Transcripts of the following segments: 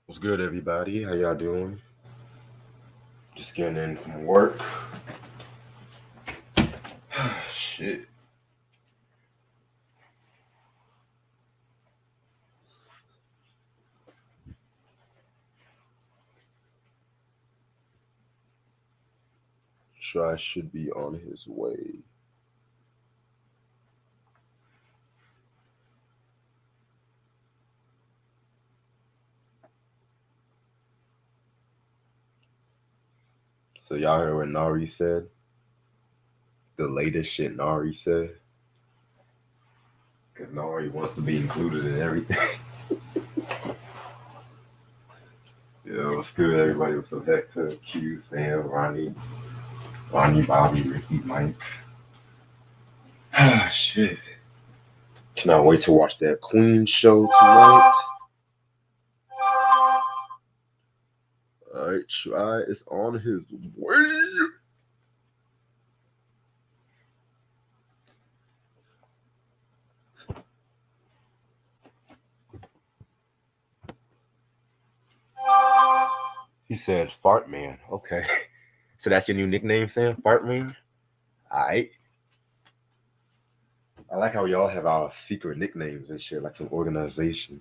What's good, everybody? How y'all doing? Just getting in from work. Shit. Try should be on his way. So y'all heard what Nari said? The latest shit Nari said? Because Nari wants to be included in everything. Yeah, what's good, everybody? What's up, Hector, Q, Sam, Ronnie, Bobby, Ricky, Mike. Ah, shit. Cannot wait to watch that Queen show tonight. Alright, Try is on his way. He said, Fart Man. Okay. So that's your new nickname, Sam? Fart Man? Alright. I like how y'all have our secret nicknames and shit, like some organization.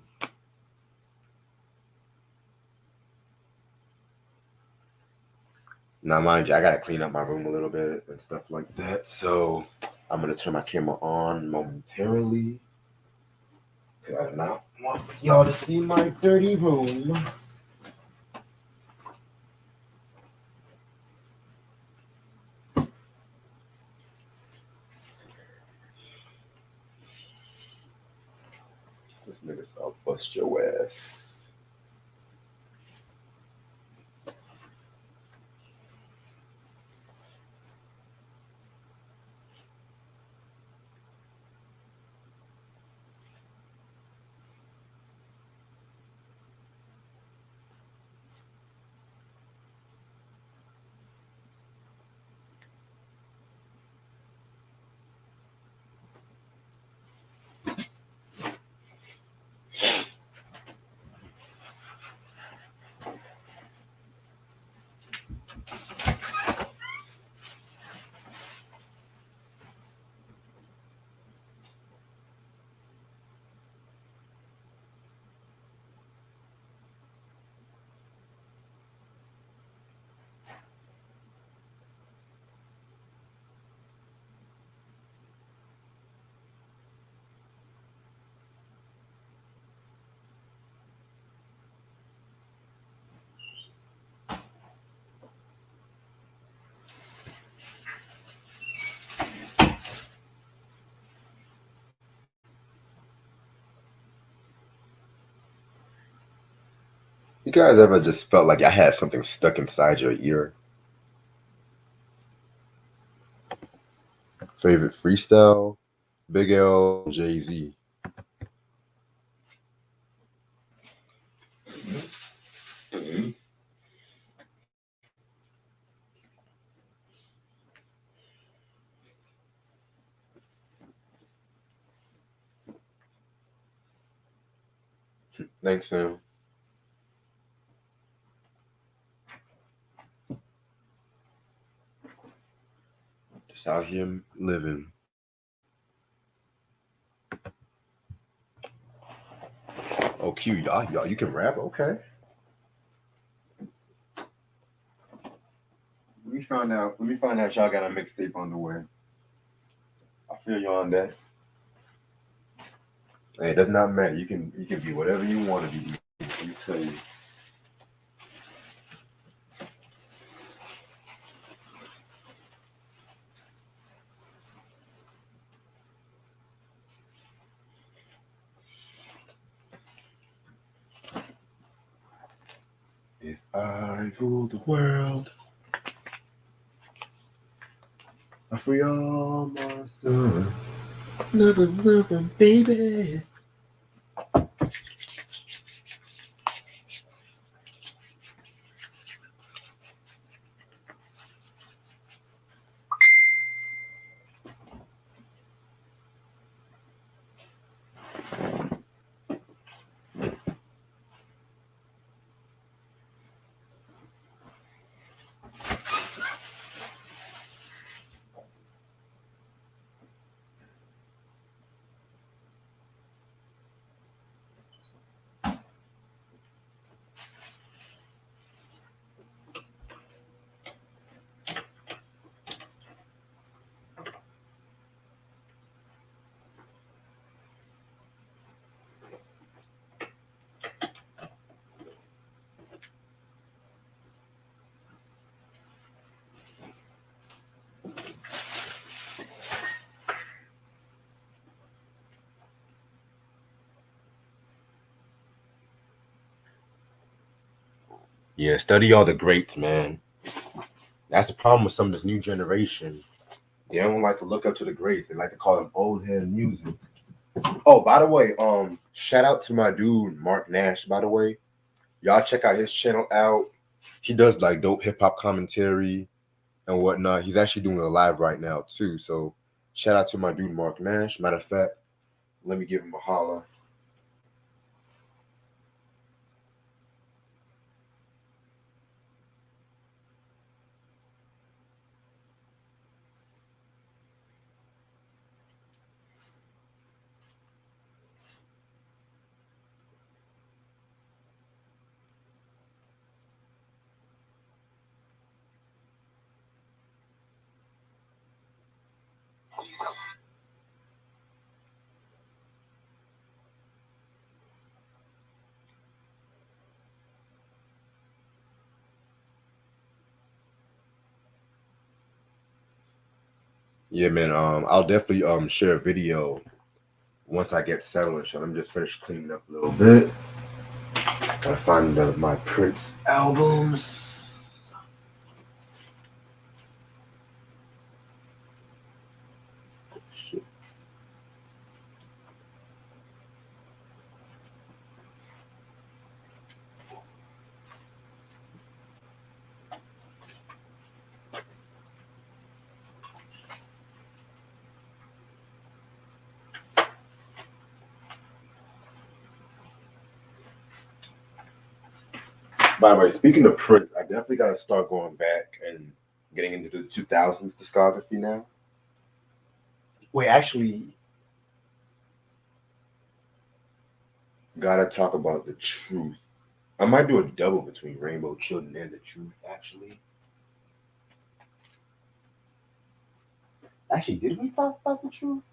Now, mind you, I gotta clean up my room a little bit and stuff like that. So I'm gonna turn my camera on momentarily. Cause I do not want y'all to see my dirty room. This nigga's I'll bust your ass. You guys ever just felt like I had something stuck inside your ear? Favorite freestyle? Big L, Jay Z. Thanks, Sam. Just out here living. Oh, Q, y'all, you can rap? Okay. Let me find out y'all got a mixtape on the way. I feel you on that. Hey, it does not matter. You can be whatever you want to be. Let me tell you. If I rule the world, I free all my sons. Love, baby. Yeah, study all the greats, man. That's the problem with some of this new generation. They don't like to look up to the greats. They like to call them old head music. Oh, by the way, shout out to my dude Mark Nash. By the way, y'all check out his channel out. He does like dope hip hop commentary and whatnot. He's actually doing it live right now too. So shout out to my dude Mark Nash. Matter of fact, let me give him a holler. Yeah, man. I'll definitely share a video once I get settled and shit. I'm just finished cleaning up a little bit. Gotta find my Prince albums. By the way, speaking of Prince, I definitely gotta start going back and getting into the 2000s discography now. Wait, actually, gotta talk about the truth. I might do a double between Rainbow Children and the Truth. Actually, did we talk about the truth?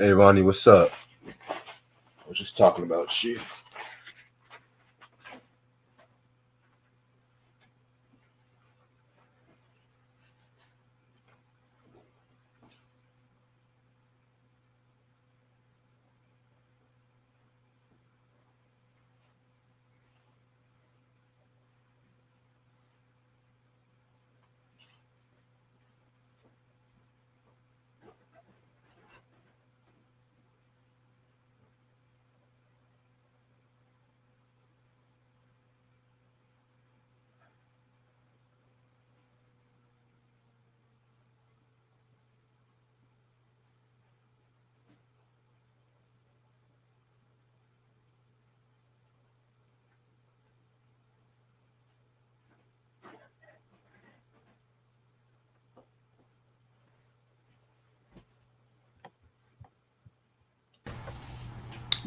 Hey Ronnie, what's up? I was just talking about you.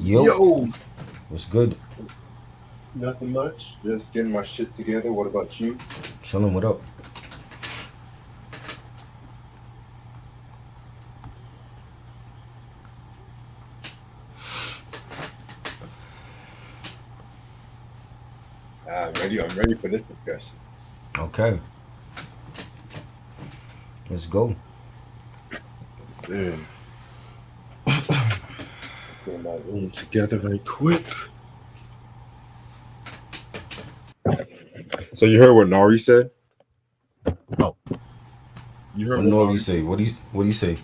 Yo, Yo, what's good? nothing much. Just getting my shit together. What about you? Chilling, what up? I'm ready. I'm ready for this discussion. Okay, let's go. Yeah. Get my room together right quick. So you heard what Nari said? Oh. You heard What what Nori Nari say? said? What do you say?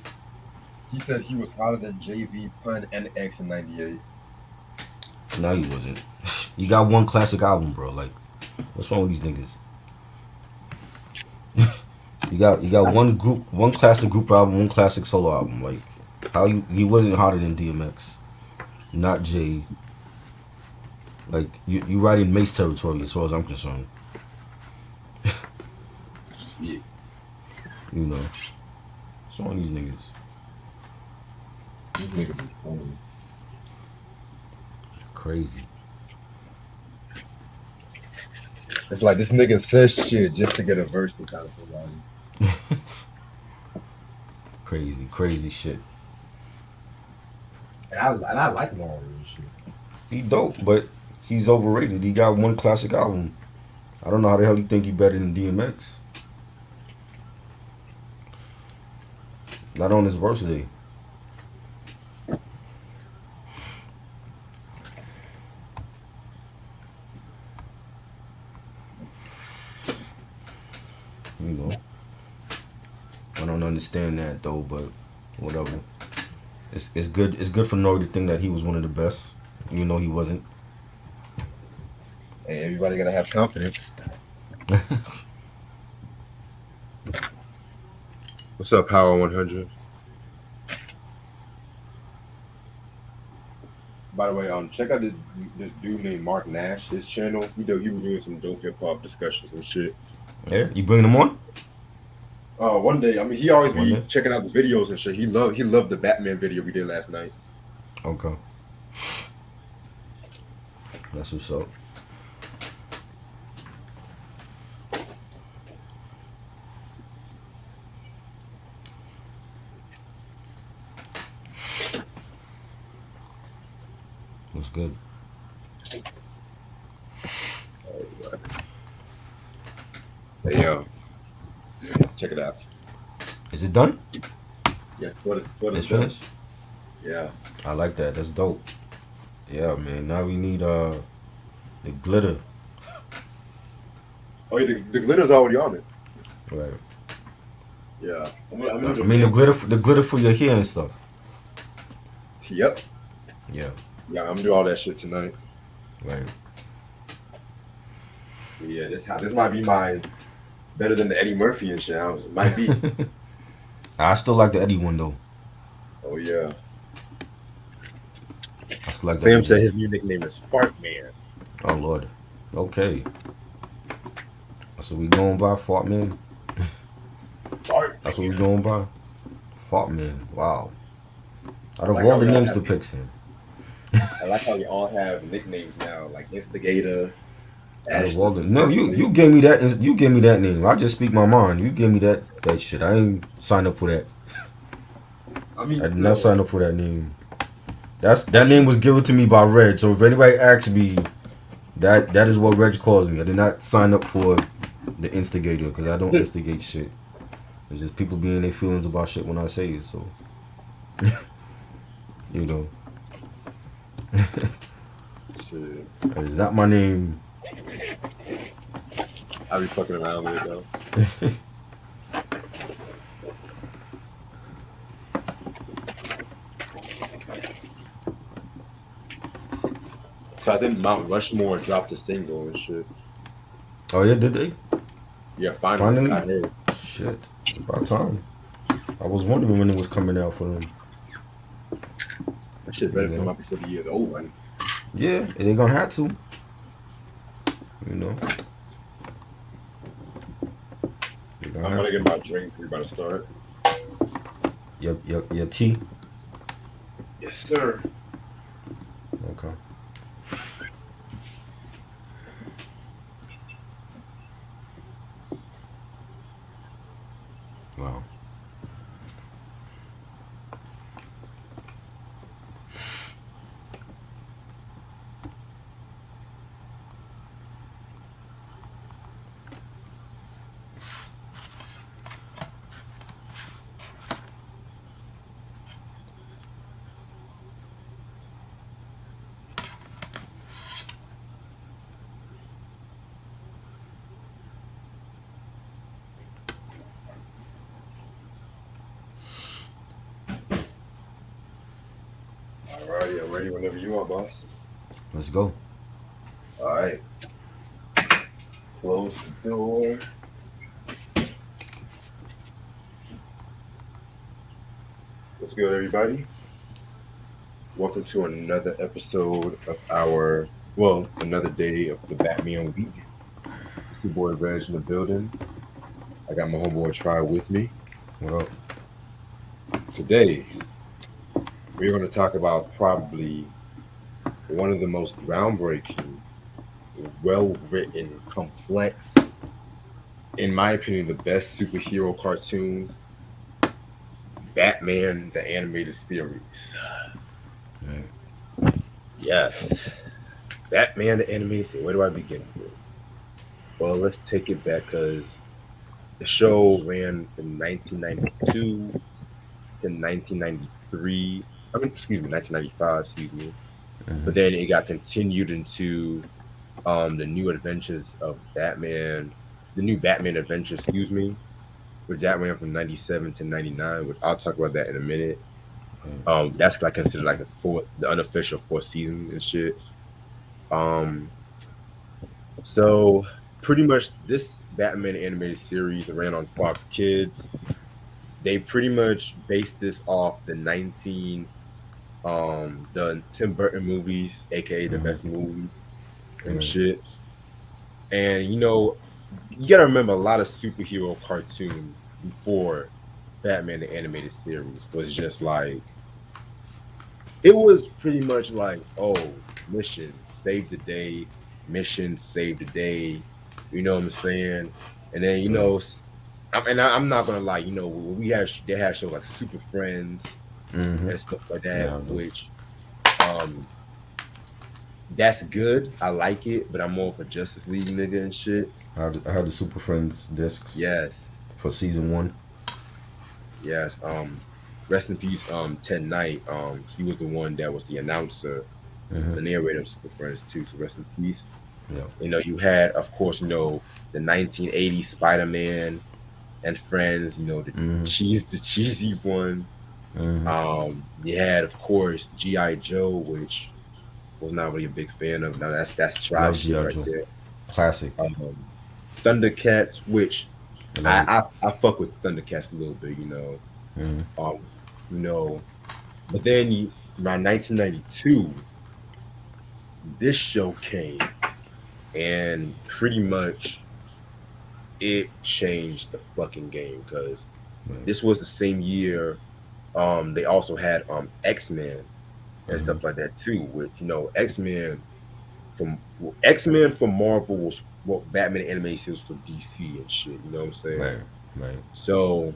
He said he was hotter than Jay-Z, Pun, and X in '98. No, he wasn't. You got one classic album, bro. Like, what's wrong with these niggas? You got one classic group album, one classic solo album. Like, how he wasn't hotter than DMX, not Jay. Like, you right in Mace territory as far as I'm concerned. Yeah. You know, what's wrong with these niggas? These niggas be funny. Crazy. It's like this nigga says shit just to get a verse to kind of somebody. Crazy shit. And I like Nari and shit. He dope, but he's overrated. He got one classic album. I don't know how the hell you think he better than DMX. Not on his birthday. You know. I don't understand that though, but whatever. It's good. It's good for Nori to think that he was one of the best. You know he wasn't. Hey, everybody gotta have confidence. What's up, Power 100? By the way, check out this dude named Mark Nash. His channel. He was doing some dope hip hop discussions and shit. Yeah, you bringing him on? One day. I mean, he always One be day? checking out the videos and shit. He loved the Batman video we did last night. Okay. That's what's up. What's good? Hey, check it out. Is it done? Yeah, what It's is done. finished? Yeah. I like that. That's dope. Yeah, man. Now we need the glitter. Oh, yeah, the glitter's already on it. Right. Yeah. I mean the glitter for your hair and stuff. Yep. Yeah. Yeah, I'm gonna do all that shit tonight. Right. Yeah, this might be my better than the Eddie Murphy and shit. It might be. I still like the Eddie one though. Oh yeah. I still like that. Sam said his new nickname is Fart Man. Oh Lord. Okay. That's what we going by, Fart Man. Fart. That's what we going by. Fart Man. Wow. Out of Like all how the we all names have to pick, Sam. I like how we all have nicknames now, like Instigator. Out of all the you gave me that name. I just speak my mind. You gave me that shit. I ain't signed up for that. I mean, I did not sign up for that name. That name was given to me by Reg. So if anybody asks me, that is what Reg calls me. I did not sign up for the instigator because I don't instigate shit. It's just people being their feelings about shit when I say it. So you know, shit. it's not my name. I be fucking around with it though. So I think Mount Rushmore dropped this single and shit. Oh yeah, did they? Yeah, finally. I heard. Shit, about time. I was wondering when it was coming out for them. That shit better come out before the year's over. Yeah, they gonna have to. You know. I'm gonna get my drink. We about to start. Your tea. Yes, sir. Okay. Wow. Alrighty, I'm ready whenever you are, boss. Let's go. Alright, close the door. What's good, everybody? Welcome to another episode of another day of the Batman week. It's your boy Reg in the building. I got my homeboy Try with me. What up? Today, we're going to talk about probably one of the most groundbreaking, well written, complex, in my opinion, the best superhero cartoons, Batman the Animated Series. Right. Yes, Batman the Animated Series. Where do I begin with? Well, let's take it back because the show ran from 1992 to 1993. I mean, excuse me, 1995, excuse me. But then it got continued into the new adventures of Batman, the new Batman adventures, excuse me, which that ran from 97 to 99, which I'll talk about that in a minute. That's like considered like the unofficial fourth season and shit. Um, so pretty much this Batman animated series ran on Fox Kids. They pretty much based this off the Tim Burton movies, aka the best movies and Right. shit. And you gotta remember a lot of superhero cartoons before Batman the animated series was just like it was pretty much like, oh, mission, save the day, mission, save the day. You know what I'm saying? And then Right. I'm not gonna lie. They had shows like Super Friends Mm-hmm. and stuff like that, Yeah, I do. which um that's good. I like it, but I'm more for Justice League nigga and shit. I had the Super Friends discs Yes, for season one. yes. Rest in peace. Ted Knight. He was the one that was the announcer, Mm-hmm. the narrator of Super Friends too. So rest in peace. Yeah. You had, of course, the 1980s Spider-Man and Friends, Mm-hmm. the cheesy one. Mm-hmm. You had, of course, G.I. Joe, which was not really a big fan of. Now that's trash Love shit G.I. right Joe. there. Classic. Thundercats, which I love it. I fuck with Thundercats a little bit, Mm-hmm. Um, you know, but then around 1992, this show came and pretty much it changed the fucking game because Right. this was the same year. They also had X-Men and Mm-hmm. stuff like that too. With X-Men from Marvel was what Batman animated series for DC and shit. You know what I'm saying? Right. Right. So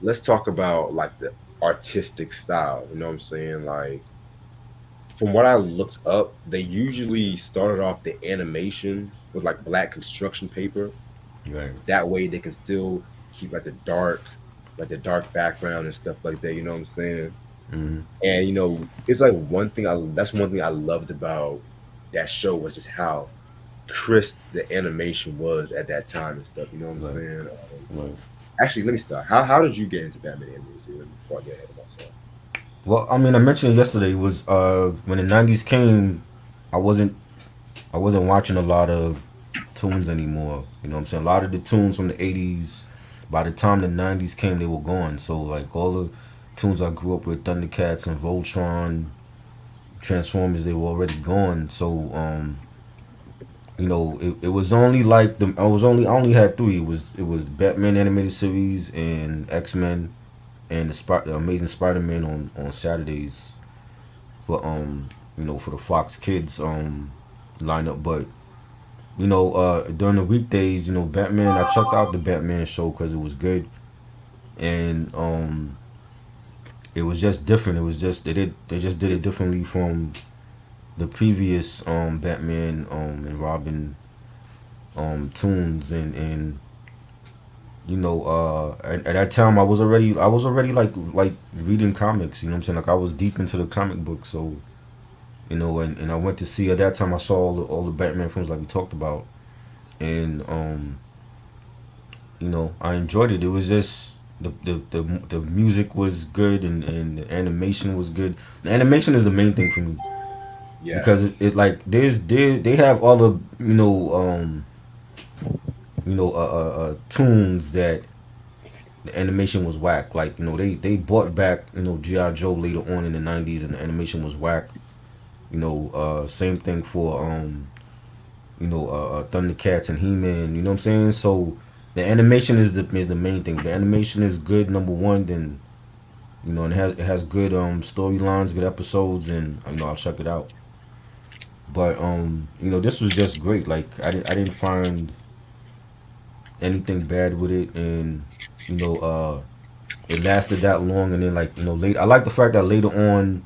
let's talk about like the artistic style. You know what I'm saying? Like from what I looked up, they usually started off the animation with like black construction paper. Right. That way they can still keep like the dark background and stuff like that. You know what I'm saying? Mm-hmm. And it's like that's one thing I loved about that show was just how crisp the animation was at that time and stuff. You know what I'm Right. saying? Right. Actually, let me start. How did you get into Batman animated series before I get ahead of myself? Well, I mean, I mentioned yesterday was when the '90s came. I wasn't I wasn't watching a lot of tunes anymore. You know what I'm saying? A lot of the tunes from the '80s, by the time the '90s came, they were gone. So like all the tunes I grew up with, Thundercats and Voltron, Transformers, they were already gone. So it was only like I only had three. It was Batman animated series and X-Men and the Amazing Spider-Man on Saturdays. But for the Fox Kids lineup. But during the weekdays, Batman. I checked out the Batman show because it was good, and it was just different. It was just they just did it differently from the previous Batman and Robin tunes and at that time I was already like reading comics. You know what I'm saying? Like I was deep into the comic book, so and I went to see at that time I saw all the Batman films like we talked about, and I enjoyed it. It was just the music was good and the animation was good. The animation is the main thing for me because Yes. it like they have all the tunes that the animation was whack. Like they brought back GI Joe later on in the '90s and the animation was whack. Same thing for Thundercats and He Man. You know what I'm saying? So the animation is the main thing. The animation is good. Number one, then and it has good storylines, good episodes, and I'll check it out. But this was just great. Like I didn't find anything bad with it, and you know it lasted that long. And then like late, I like the fact that later on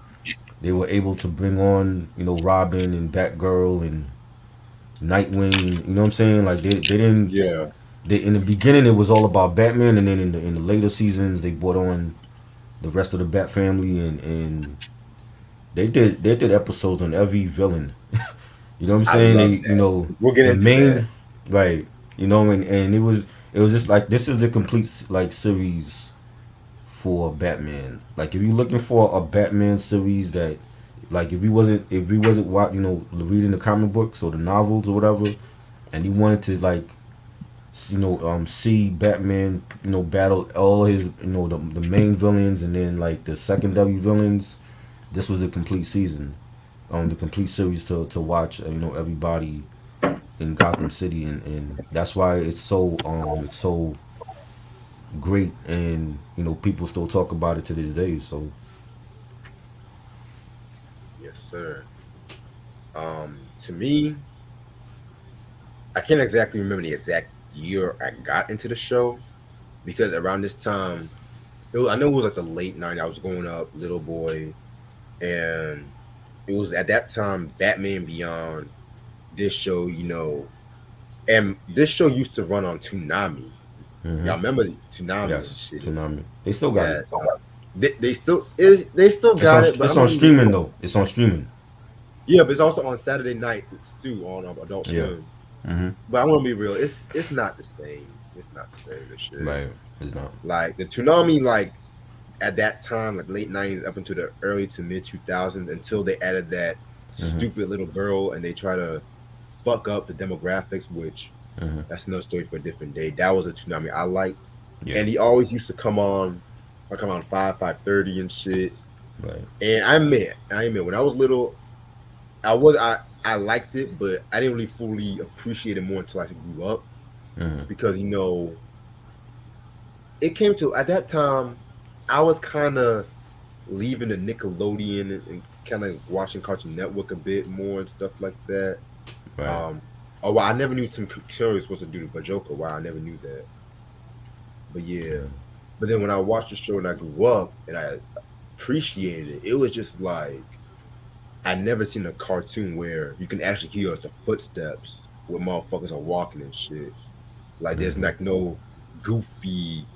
they were able to bring on Robin and Batgirl and Nightwing. You know what I'm saying? Like they didn't. Yeah. In the beginning, it was all about Batman, and then in the later seasons, they brought on the rest of the Bat family, and they did episodes on every villain. You know what I'm I saying? They love that. We'll get the into that. main right. And it was just like this is the complete like series for Batman. Like if you're looking for a Batman series that like if we wasn't reading the comic books or the novels or whatever, and you wanted to like see Batman battle all his the main villains and then like the secondary villains. This was the complete season, the complete series to watch. Everybody in Gotham City, and that's why it's so great, and people still talk about it to this day. So Yes, sir. To me, I can't exactly remember the exact year I got into the show because around this time, I know it was like the late '90s. I was growing up, little boy, and it was at that time Batman Beyond. This show, and this show used to run on Toonami. hmm Y'all remember Toonami and yes, shit? Tsunami. They still got it. Yes. They still It's on got it, but it's I'm on not really streaming though. It's on streaming. yeah, but it's also on Saturday night too on Adult Yeah. Swim. hmm But I want to be real. It's not the same. It's not the same. This shit. Right. It's not. Like the Toonami, like at that time, like late '90s up into the early to mid 2000s, until they added that hmm stupid little girl and they try to fuck up the demographics, which hmm that's another story for a different day. That was a Toonami I liked, Yeah. and he always used to come on 5:30 and shit. Right. And I admit, when I was little, I liked it, but I didn't really fully appreciate it more until I grew up hmm because it came to at that time I was kind of leaving the Nickelodeon and kind of watching Cartoon Network a bit more and stuff like that. Right. Um, oh, well, I never knew Tim Curry was supposed to do the Bajoka. Wow, I never knew that. But yeah, Mhm. but then when I watched the show and I grew up and I appreciated it, it was just like I never seen a cartoon where you can actually hear the footsteps where motherfuckers are walking and shit. Like there's Mhm. like no goofy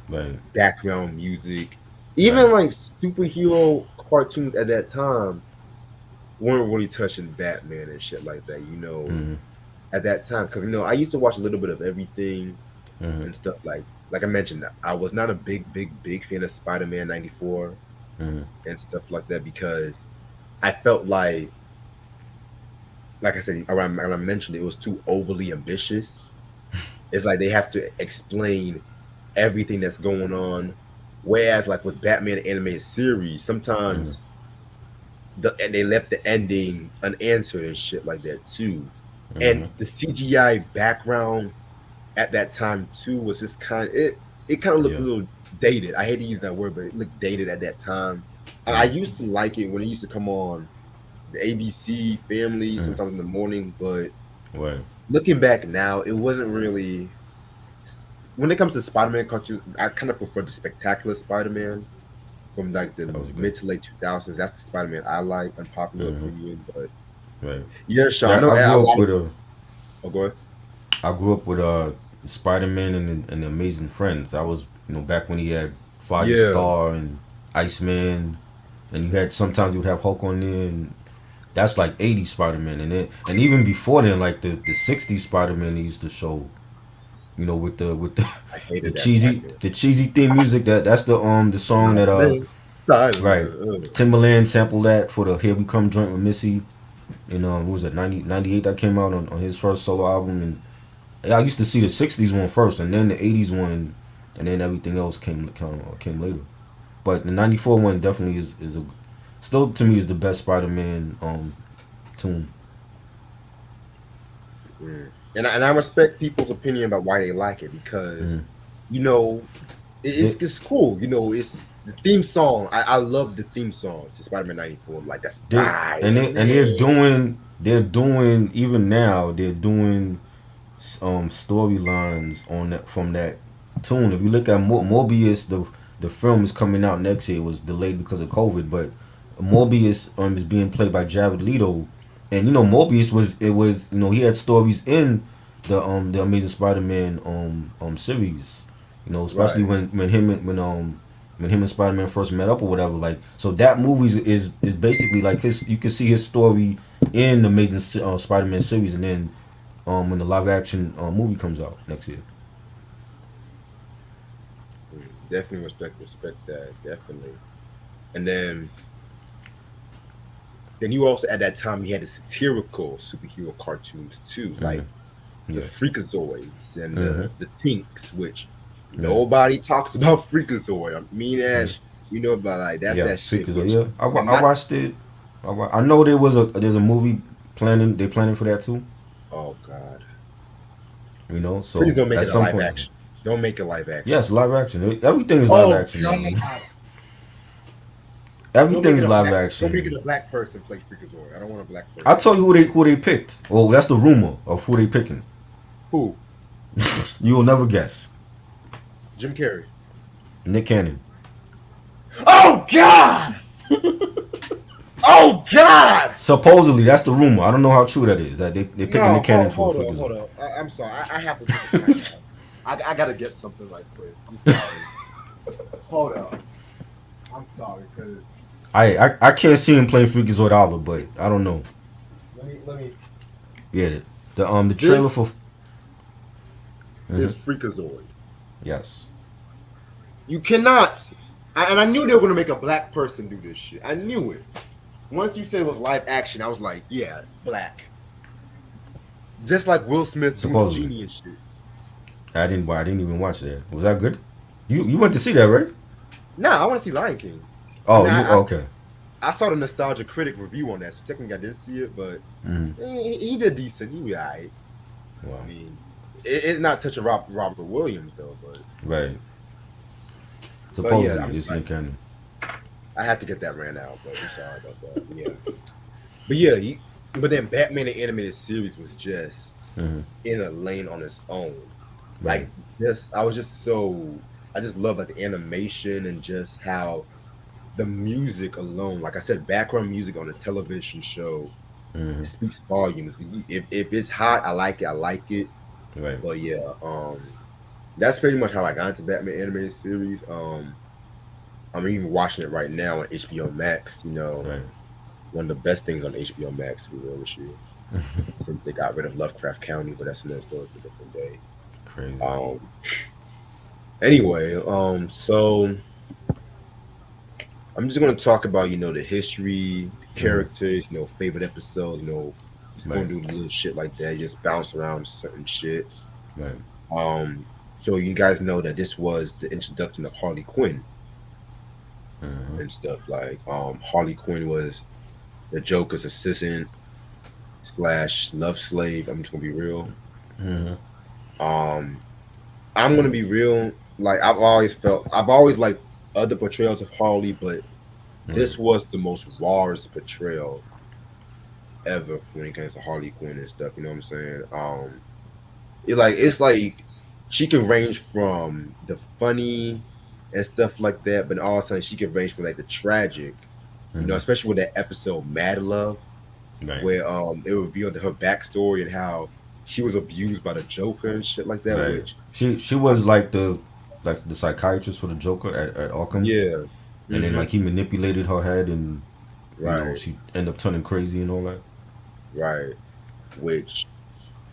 Right. background music. Right. Even like superhero cartoons at that time weren't really touching Batman and shit like that, Mhm. at that time. Because I used to watch a little bit of everything Mhm. and stuff like I mentioned, I was not a big fan of Spider-Man '94 Mhm. and stuff like that because I felt like I said, when I mentioned it was too overly ambitious. It's like they have to explain everything that's going on. Whereas, like with Batman animated series, Mhm. sometimes and they left the ending unanswered and shit like that too. And Mhm. the CGI background at that time too was just it kind of looked a Yeah. little dated. I hate to use that word, but it looked dated at that time. I Right. used to like it when it used to come on the ABC Family Mhm. sometimes in the morning, but Right. looking back now, it wasn't really. When it comes to Spider-Man cartoons, I kind of prefer the spectacular Spider-Man from like the That was good. mid to late 2000s. That's the Spider-Man I like. Unpopular Mhm. opinion, but Right. yeah, See, Sean. I I, know I a grew up lot of. with a Oh, go ahead. I grew up with Spider Man and the Amazing Friends. That was back when he had Yeah, Firestar and Iceman, and you had sometimes you would have Hulk on there, and that's like '80s Spider Man, and even before then, like the '60s Spider Man, they used to show. You know, with I the hated that black cheesy man. theme music. That's the song that Man, right. silent. Timbaland sampled that for the Here We Come joint with Missy. And what was it, 98 that came out on his first solo album. And yeah, I used to see the 60s one first, and then the 80s one, and then everything else came later. But the 94 one definitely is a still to me is the best Spider-Man tune. And I respect people's opinion about why they like it because, Mm. you know, They, it's cool. It's the theme song. I love the theme song to Spider-Man 94. Like that's they and they're doing even now they're doing storylines on that from that tune. If you look at Morbius, the film is coming out next year. It was delayed because of COVID, but Morbius is being played by Jared Leto, and Morbius was he had stories in the Amazing Spider-Man series. Especially right. when him and Spider-Man first met up or whatever. Like, so that movie is basically like his. You can see his story in the Amazing Spider-Man series, and then when the live action movie comes out next year. Definitely respect that definitely. And then you also at that time you had the satirical superhero cartoons too, like Mm-hmm. the Yeah. Freakazoids and Mm-hmm. the Tinks, which Yeah. nobody talks about Freakazoid. I mean, Mm. Ash, but like that's Yeah. that shit. Freakazoid. Which Yeah. I'm I not. watched it. I know there's a movie planning. They planning for that too. Oh God, please So don't make at it a some live point, action. Don't make it live action. yes, live action. Everything is live Oh action now, God, man. don't make Everything it is a live black. Don't make it action. a black person play Freakazoid. I don't want a black I'll person. tell you who they picked. Well, that's the rumor of who they picking. Who? You will never guess. Jim Carrey. Nick Cannon. Oh God! Oh God! Supposedly, that's the rumor. I don't know how true that is. That they picking No, Nick Cannon for hold on, hold Freakazoid. on. I'm sorry. I have to take a time out. I gotta get something right quick. I'm sorry. Hold on. I'm sorry, cause I can't see him playing Freakazoid either, but I don't know. let me. Yeah, the This trailer for. is Hmm. Freakazoid. Yes. You cannot. And I knew they were gonna make a black person do this shit. I knew it. Once you said it was live action, I was like, yeah, black. Just like Will Smith doing the Supposedly, genie and shit. I didn't even watch that. Was that good? You went to see that, right? Nah, I want to see Lion King. I Oh, mean, you okay? I saw the Nostalgia Critic review on that, so technically I did see it, but Hmm. he did decent. He was alright. I Wow. mean, it's not touching Robert Williams though, Right. but yeah, Supposedly, I'm it's sorry. Nick Cannon. I had to get that ran out, but I'm sorry about that. Yeah, but yeah, but then Batman the animated series was just Hmm. in a lane on its own. Right. Like, just I was just so I just love like the animation and just how the music alone, like I said, background music on a television show, Hmm. it speaks volumes. If it's hot, I like it. I like it. Right. But yeah, that's pretty much how I got into Batman animated series. I'm even watching it right now on HBO Max. Right. One of the best things on HBO Max, to be real with you, since they got rid of Lovecraft County, but that's another story for a different day. Crazy. Um, anyway, so I'm just gonna talk about the history, the Hmm. characters, favorite episodes, just Right. gonna do little shit like that, just bounce around certain shit. Right. Um, so you guys know that this was the introduction of Harley Quinn Hmm. and stuff. Like, Harley Quinn was the Joker's assistant slash love slave. I'm just gonna be real. Hmm. Um, I'm gonna be real. Like, I've always liked other portrayals of Harley, but Right. this was the most rawest portrayal ever when it comes to Harley Quinn and stuff. You know what I'm saying? It's like she can range from the funny and stuff like that, but all of a sudden she can range from like the tragic. Hmm. Especially with that episode Mad Love, Right. where it revealed her backstory and how she was abused by the Joker and shit like that. Right. Which, She was like the psychiatrist for the Joker at Arkham, yeah, and then hmm like he manipulated her head, and right, she ended up turning crazy and all that. right. Which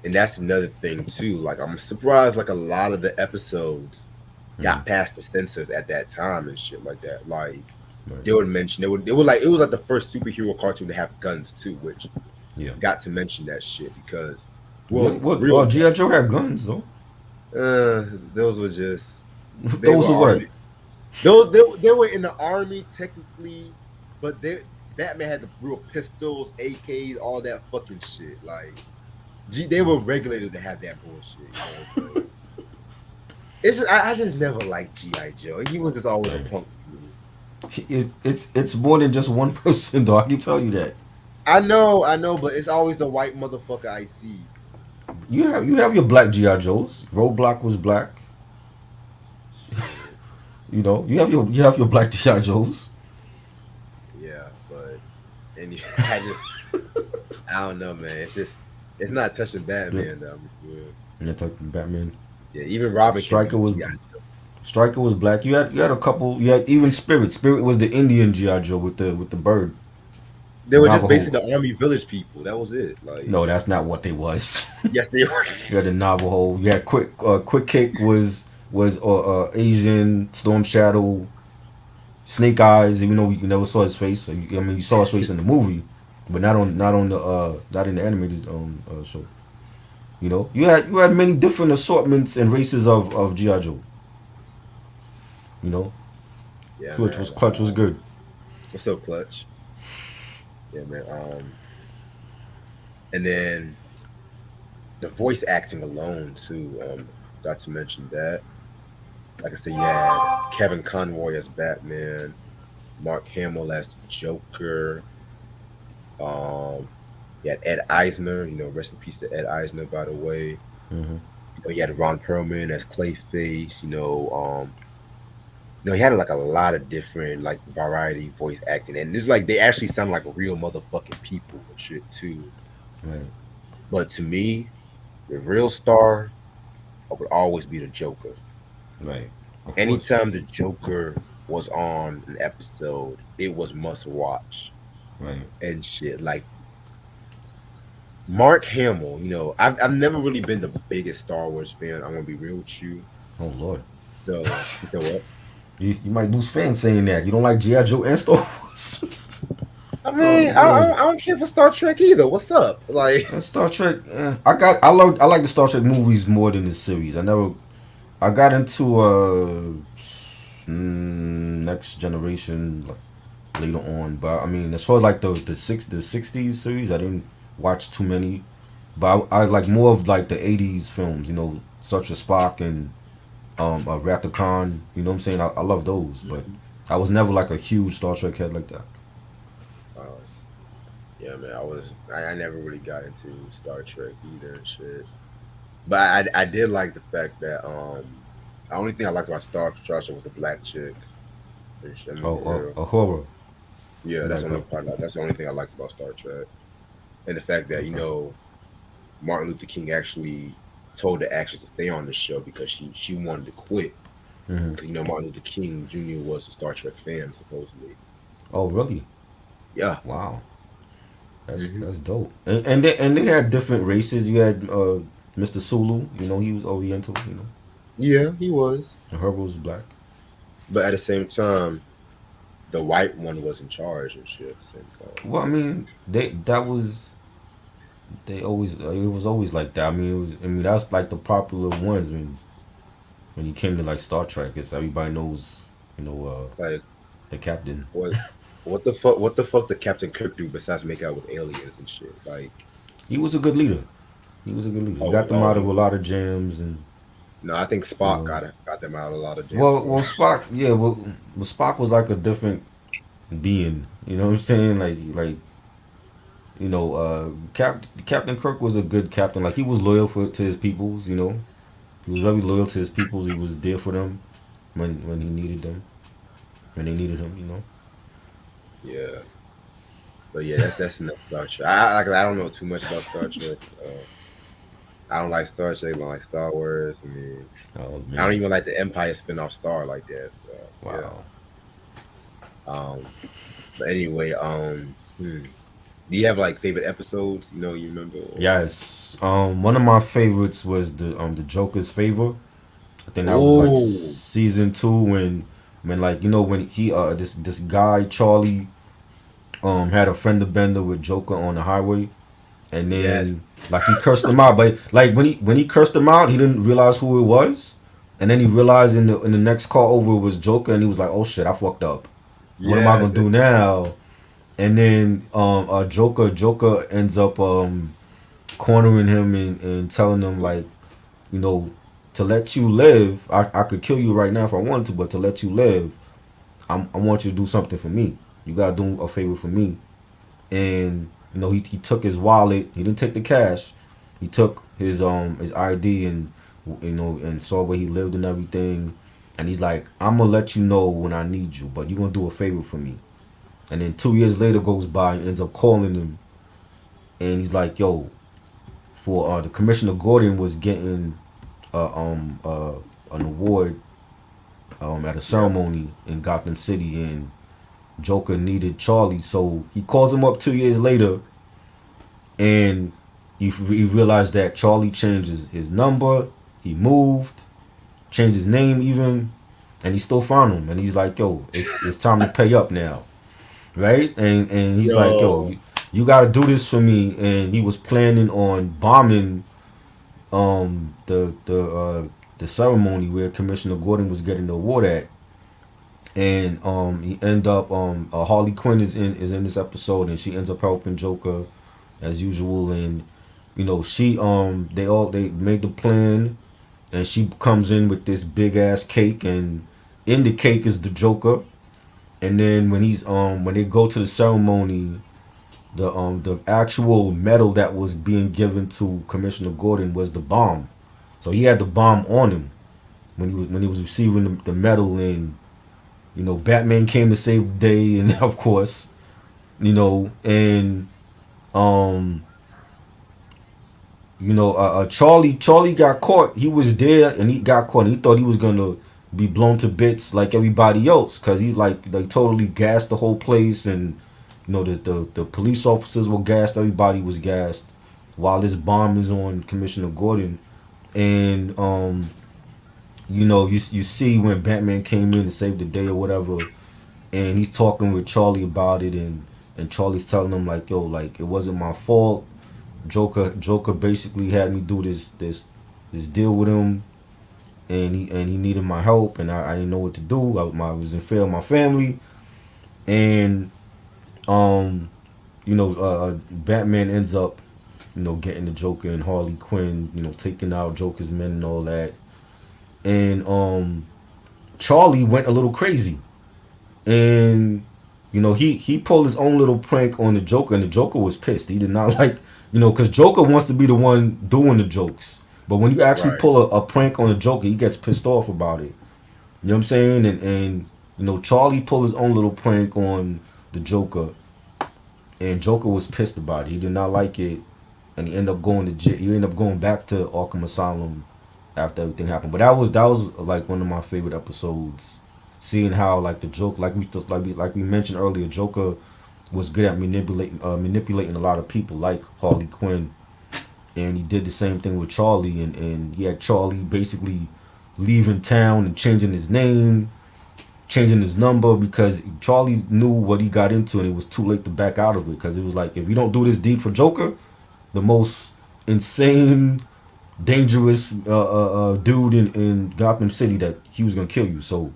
And that's another thing too. Like I'm surprised like a lot of the episodes Mm, got past the censors at that time and shit like that. Like right. they would mention they would like it was like the first superhero cartoon to have guns too, which Yeah. forgot to mention that shit because Yeah. well What? real GI Joe had guns though. those were just they Those were are what? army those they were in the army technically, but they Batman had the real pistols, AKs, all that fucking shit. Like they were regulated to have that bullshit, you know. But it's just, I just never liked GI Joe. He was just always a Right. punk to me. It's more than just one person though. I keep telling you that. I know, but it's always a white motherfucker I see. You have your black GI Joes. Roadblock was black. Shit, You have your black GI Joes. yeah, but and I don't know, man. It's just it's not touching Yep. Batman though. Yeah, And you're talking Batman. yeah, even Robin can Striker be was GI. Striker was black. You had a couple. You had even Spirit. Spirit was the Indian GI Joe with the bird, They the were just Navajo. basically the army village people. That was it. Like No, that's not what they was. yes, they were. You had the Navajo. You had Quick Kick was Asian. Storm Shadow. Snake Eyes. Even though you never saw his face. You saw his face in the movie, but not in the animated show. You had many different assortments and races of GI Joe. You know, Yeah, Clutch was man. Clutch was good. What's up, Clutch? Yeah, man. And then the voice acting alone too. Not to mention that. Like I said, you had Kevin Conroy as Batman, Mark Hamill as the Joker. Um, you had Ed Eisner. You know, rest in peace to Ed Eisner, by the way. Hmm. You had Ron Perlman as Clayface. He had like a lot of different like variety voice acting, and it's like they actually sound like real motherfucking people and shit too. Right. But to me, the real star would always be the Joker. Right. Of course. Anytime the Joker was on an episode, it was must watch Right. and shit. Like Mark Hamill, I've never really been the biggest Star Wars fan. I'm gonna be real with you. Oh Lord. So you said what? You might lose fans saying that. You don't like G.I. Joe and Star Wars. I Oh mean, man. I don't care for Star Trek either. What's up? Like, Star Trek. I like the Star Trek movies more than the series. I got into Next Generation like, later on, but I mean as far as like the '60s series, I didn't watch too many. But I like more of like the '80s films. Such as Spock and Raptor Khan. You know what I'm saying? I love those, but I was never like a huge Star Trek head like that. uh, yeah, man, I never really got into Star Trek either and shit. But I did like the fact that the only thing I liked about Star Trek was the black chick. I'm gonna be Oh, real. a horror. Yeah, You that's like the her? only part. That's the only thing I liked about Star Trek, and the fact that Okay. Martin Luther King actually told the actress to stay on the show because she wanted to quit Hmm. because Martin Luther King Jr. was a Star Trek fan supposedly. Oh, really? Yeah. Wow. That's Hmm. that's dope. And they had different races. You had Mr. Sulu. He was Oriental. Yeah, he was. And Herbal was black. But at the same time, the white one was in charge and shit at the same time. Well, I mean, it was always like that. I mean that's like the popular ones when you came to like Star Trek. It's everybody knows, you know, Like the captain. what what the fuck did Captain Kirk do besides make out with aliens and shit? Like He was a good leader. He was a good leader. He oh got them oh out of he a lot of jams and no, I think you Spock know. got them out of a lot of jams Well, for well, him. Spock, yeah, well, Spock was like a different being. You know what I'm saying? Like Captain Kirk was a good captain. Like he was loyal to his peoples. He was very loyal to his peoples. He was there for them when he needed them, when they needed him. Yeah. But yeah, that's enough Star Trek. I don't know too much about Star Trek. I don't like Star Trek. I don't like Star Wars. I mean, Oh I don't man, even like the Empire spin-off Star like that. So yeah. wow. Um. But anyway, Do you have like favorite episodes? You remember? Yes. One of my favorites was the Joker's Favor. I think that was like Oh, season two when like when he this guy Charlie had a fender bender with Joker on the highway, and yes. then like he cursed him out, but like when he cursed him out, he didn't realize who it was, and then he realized in the next call over it was Joker, and he was like, oh shit, I fucked up. What am I gonna Yes. do now? And then Joker ends up cornering him and telling him like, you know, to let you live, I could kill you right now if I wanted to, but to let you live, I want you to do something for me. You gotta do a favor for me. And he took his wallet. He didn't take the cash. He took his ID and and saw where he lived and everything. And he's like, I'm gonna let you know when I need you, but you're gonna do a favor for me. And then 2 years later goes by and ends up calling him, and he's like, yo, for the Commissioner Gordon was getting an award at a Yep. ceremony in Gotham City, and Joker needed Charlie, so he calls him up 2 years later, and he realized that Charlie changed his number, he moved, changed his name even, and he still found him, and he's like, yo, it's time to pay up now, right? And he's like, yo, Yo. you got to do this for me, and he was planning on bombing the ceremony where Commissioner Gordon was getting the award at, and he end up Harley Quinn is in this episode, and she ends up helping Joker as usual, and she they made the plan, and she comes in with this big ass cake, and in the cake is the Joker, and then when they go to the ceremony, the actual medal that was being given to Commissioner Gordon was the bomb, so he had the bomb on him when he was receiving the medal, and Batman came to save the day, and of course, and um, Charlie got caught. He was there, and he got caught. And he thought he was gonna be blown to bits like everybody else, cause he like they totally gassed the whole place, and the police officers were gassed. Everybody was gassed, while this bomb is on Commissioner Gordon, and you see when Batman came in to save the day or whatever, and he's talking with Charlie about it, and Charlie's telling him like, yo, like it wasn't my fault. Joker basically had me do this deal with him, and he needed my help, and I didn't know what to do. I was in fear of my family, and um Batman ends up getting the Joker and Harley Quinn, taking out Joker's men and all that, and Charlie went a little crazy, and he pulled his own little prank on the Joker, and the Joker was pissed. He did not like, because Joker wants to be the one doing the jokes, but when you actually Right. pull a prank on the Joker, he gets pissed off about it. You know what I'm saying? And Charlie pulled his own little prank on the Joker, and Joker was pissed about it. He did not like it, and he ended up going to jail. He ended up going back to Arkham Asylum after everything happened. But that was like one of my favorite episodes, seeing how like the Joker, like we mentioned earlier, Joker was good at manipulating a lot of people, like Harley Quinn, and he did the same thing with Charlie, and he had Charlie basically leaving town and changing his name, changing his number, because Charlie knew what he got into, and it was too late to back out of it, because it was like, if you don't do this deed for Joker, the most insane, dangerous dude in Gotham City, that he was gonna kill you. So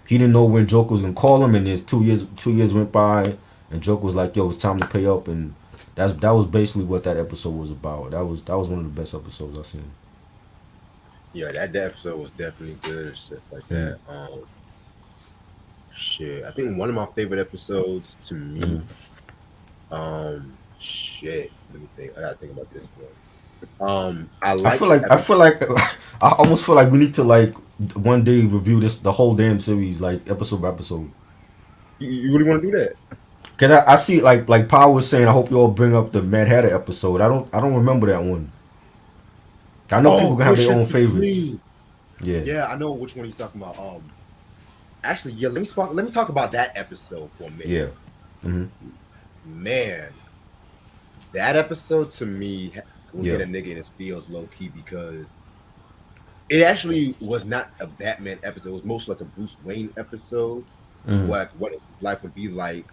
he didn't know when Joker was gonna call him, and there's 2 years went by, and Joker was like, "Yo, it's time to pay up," and that was basically what that episode was about. That was one of the best episodes I've seen. Yeah, that episode was definitely good and stuff like Mm-hmm. that. Shit. I think one of my favorite episodes to me, Mm-hmm. shit. Let me think. I gotta think about this one. I I like feel the like I episode. feel like I almost feel like we need to like one day review this the whole damn series, like episode by episode. You really want to do that? Cause I see like Power was saying, I hope you all bring up the Mad Hatter episode. I don't remember that one. I know Oh, people can have their Christian own favorites. Supreme. Yeah. Yeah, I know which one he's talking about. Actually, yeah. Let me talk about that episode for a minute. Yeah. Mm-hmm. Man. That episode to me will Yeah. get a nigga in his feels low key because it actually was not a Batman episode. It was mostly like a Bruce Wayne episode. Mm-hmm. What his life would be like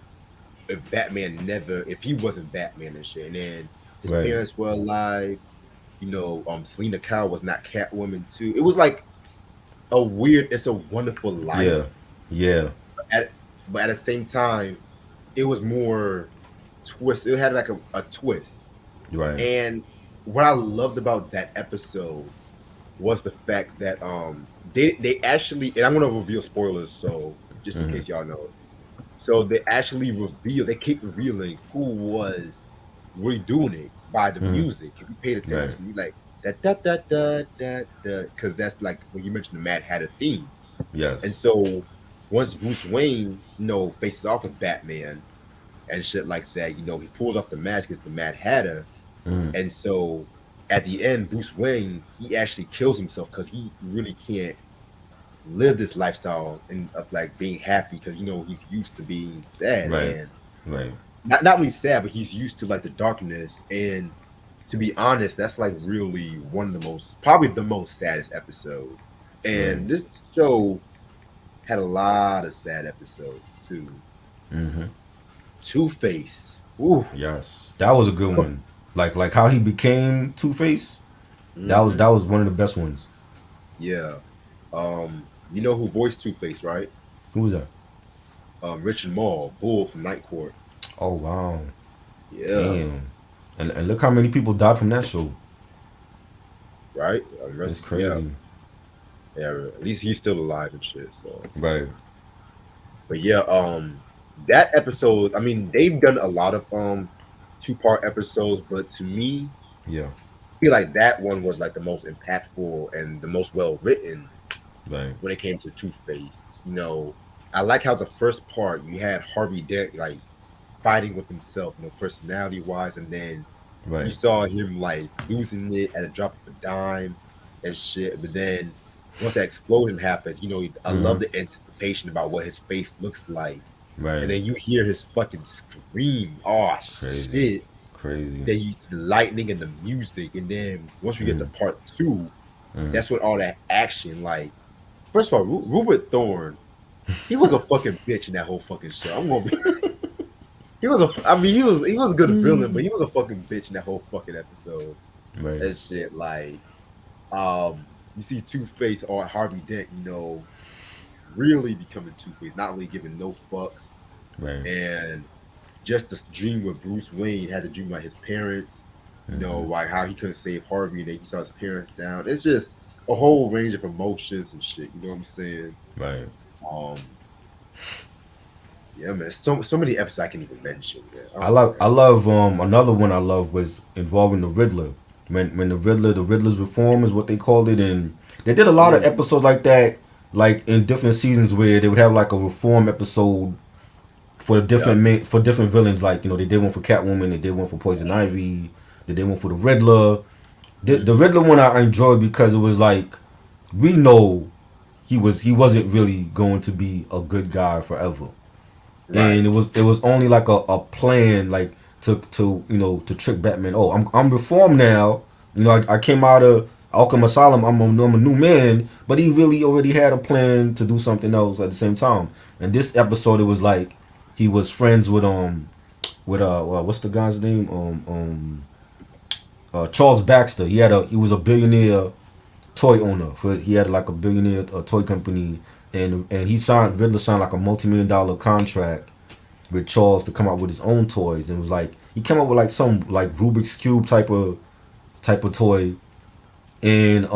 if Batman never, if he wasn't Batman and shit. And then his Right. parents were alive. Selena Kyle was not Catwoman too. It was like a weird. It's a Wonderful Life. Yeah. Yeah. At, but at the same time, it was more twist. It had like a twist. Right. And what I loved about that episode was the fact that they actually, and I'm gonna reveal spoilers, so just in Mm-hmm. case y'all know. So they actually reveal, they keep revealing who was redoing it by the Mm-hmm. music. If you paid Right. attention, you like that da da da da da, because that's like when you mentioned the Mad Hatter theme. And Yes. so once Bruce Wayne, faces off with Batman and shit like that, he pulls off the mask as the Mad Hatter. Mm-hmm. And so at the end, Bruce Wayne, he actually kills himself because he really can't live this lifestyle and of like being happy because he's used to being sad Right. and Right. not really sad, but he's used to like the darkness. And to be honest, that's like really one of the most, probably the most saddest episode. Right. And this show had a lot of sad episodes too. Mm-hmm. Two Face. Ooh. Yes. That was a good one. Like how he became Two Face. That Hmm. was one of the best ones. Yeah. You know who voiced Two Face, right? Who was that? Richard Mall, Bull from Night Court. Oh wow. Yeah. Damn. And look how many people died from that show. Right. It's Yeah. crazy. Yeah. At least he's still alive and shit. So, Right. but yeah. That episode. I mean, they've done a lot of two-part episodes, but to me, Yeah. I feel like that one was like the most impactful and the most well written Right. when it came to Two Face. I like how the first part you had Harvey Dent like fighting with himself, personality wise, and then you Right. saw him like losing it at a drop of a dime and shit. But then once that explosion happens, I love Mm-hmm. the anticipation about what his face looks like. And Right. then you hear his fucking scream. Oh Crazy. shit. Crazy. Then you see the lightning and the music. And then once we get to Mm-hmm. part two, Mm-hmm. that's when all that action, like, first of all, Rupert Thorne, he was a fucking bitch in that whole fucking show. I'm gonna be he was I mean he was a good villain, but he was a fucking bitch in that whole fucking episode. Right. That shit, like, you see Two Face or Harvey Dent, really becoming Two Face, not really giving no fucks, Right. and just this dream with Bruce Wayne had to dream about his parents, Mm-hmm. like how he couldn't save Harvey and then he saw his parents down. It's just a whole range of emotions and shit. You know what I'm saying? Right. Um, yeah, man. So many episodes I can even mention. Man. I Oh love man. I love another one I love was involving the Riddler. When the Riddler's reform is what they called it, and they did a lot of Mm, episodes like that, like in different seasons where they would have like a reform episode for the yep. for different villains. Like they did one for Catwoman, they did one for Poison Ivy, they did one for the Riddler. The Hmm. Riddler one I enjoyed because it was like we know he wasn't really going to be a good guy forever, Right. and it was only like a plan like to to trick Batman. Oh, I'm reformed now. I came out of Arkham Asylum. I'm a new man, but he really already had a plan to do something else at the same time. And this episode, it was like he was friends with what's the guy's name Charles Baxter. He was a billionaire toy owner he had like a billionaire toy company, and Riddler signed like a multi-million-dollar contract with Charles to come out with his own toys. And it was like he came up with like some like Rubik's cube type of toy, and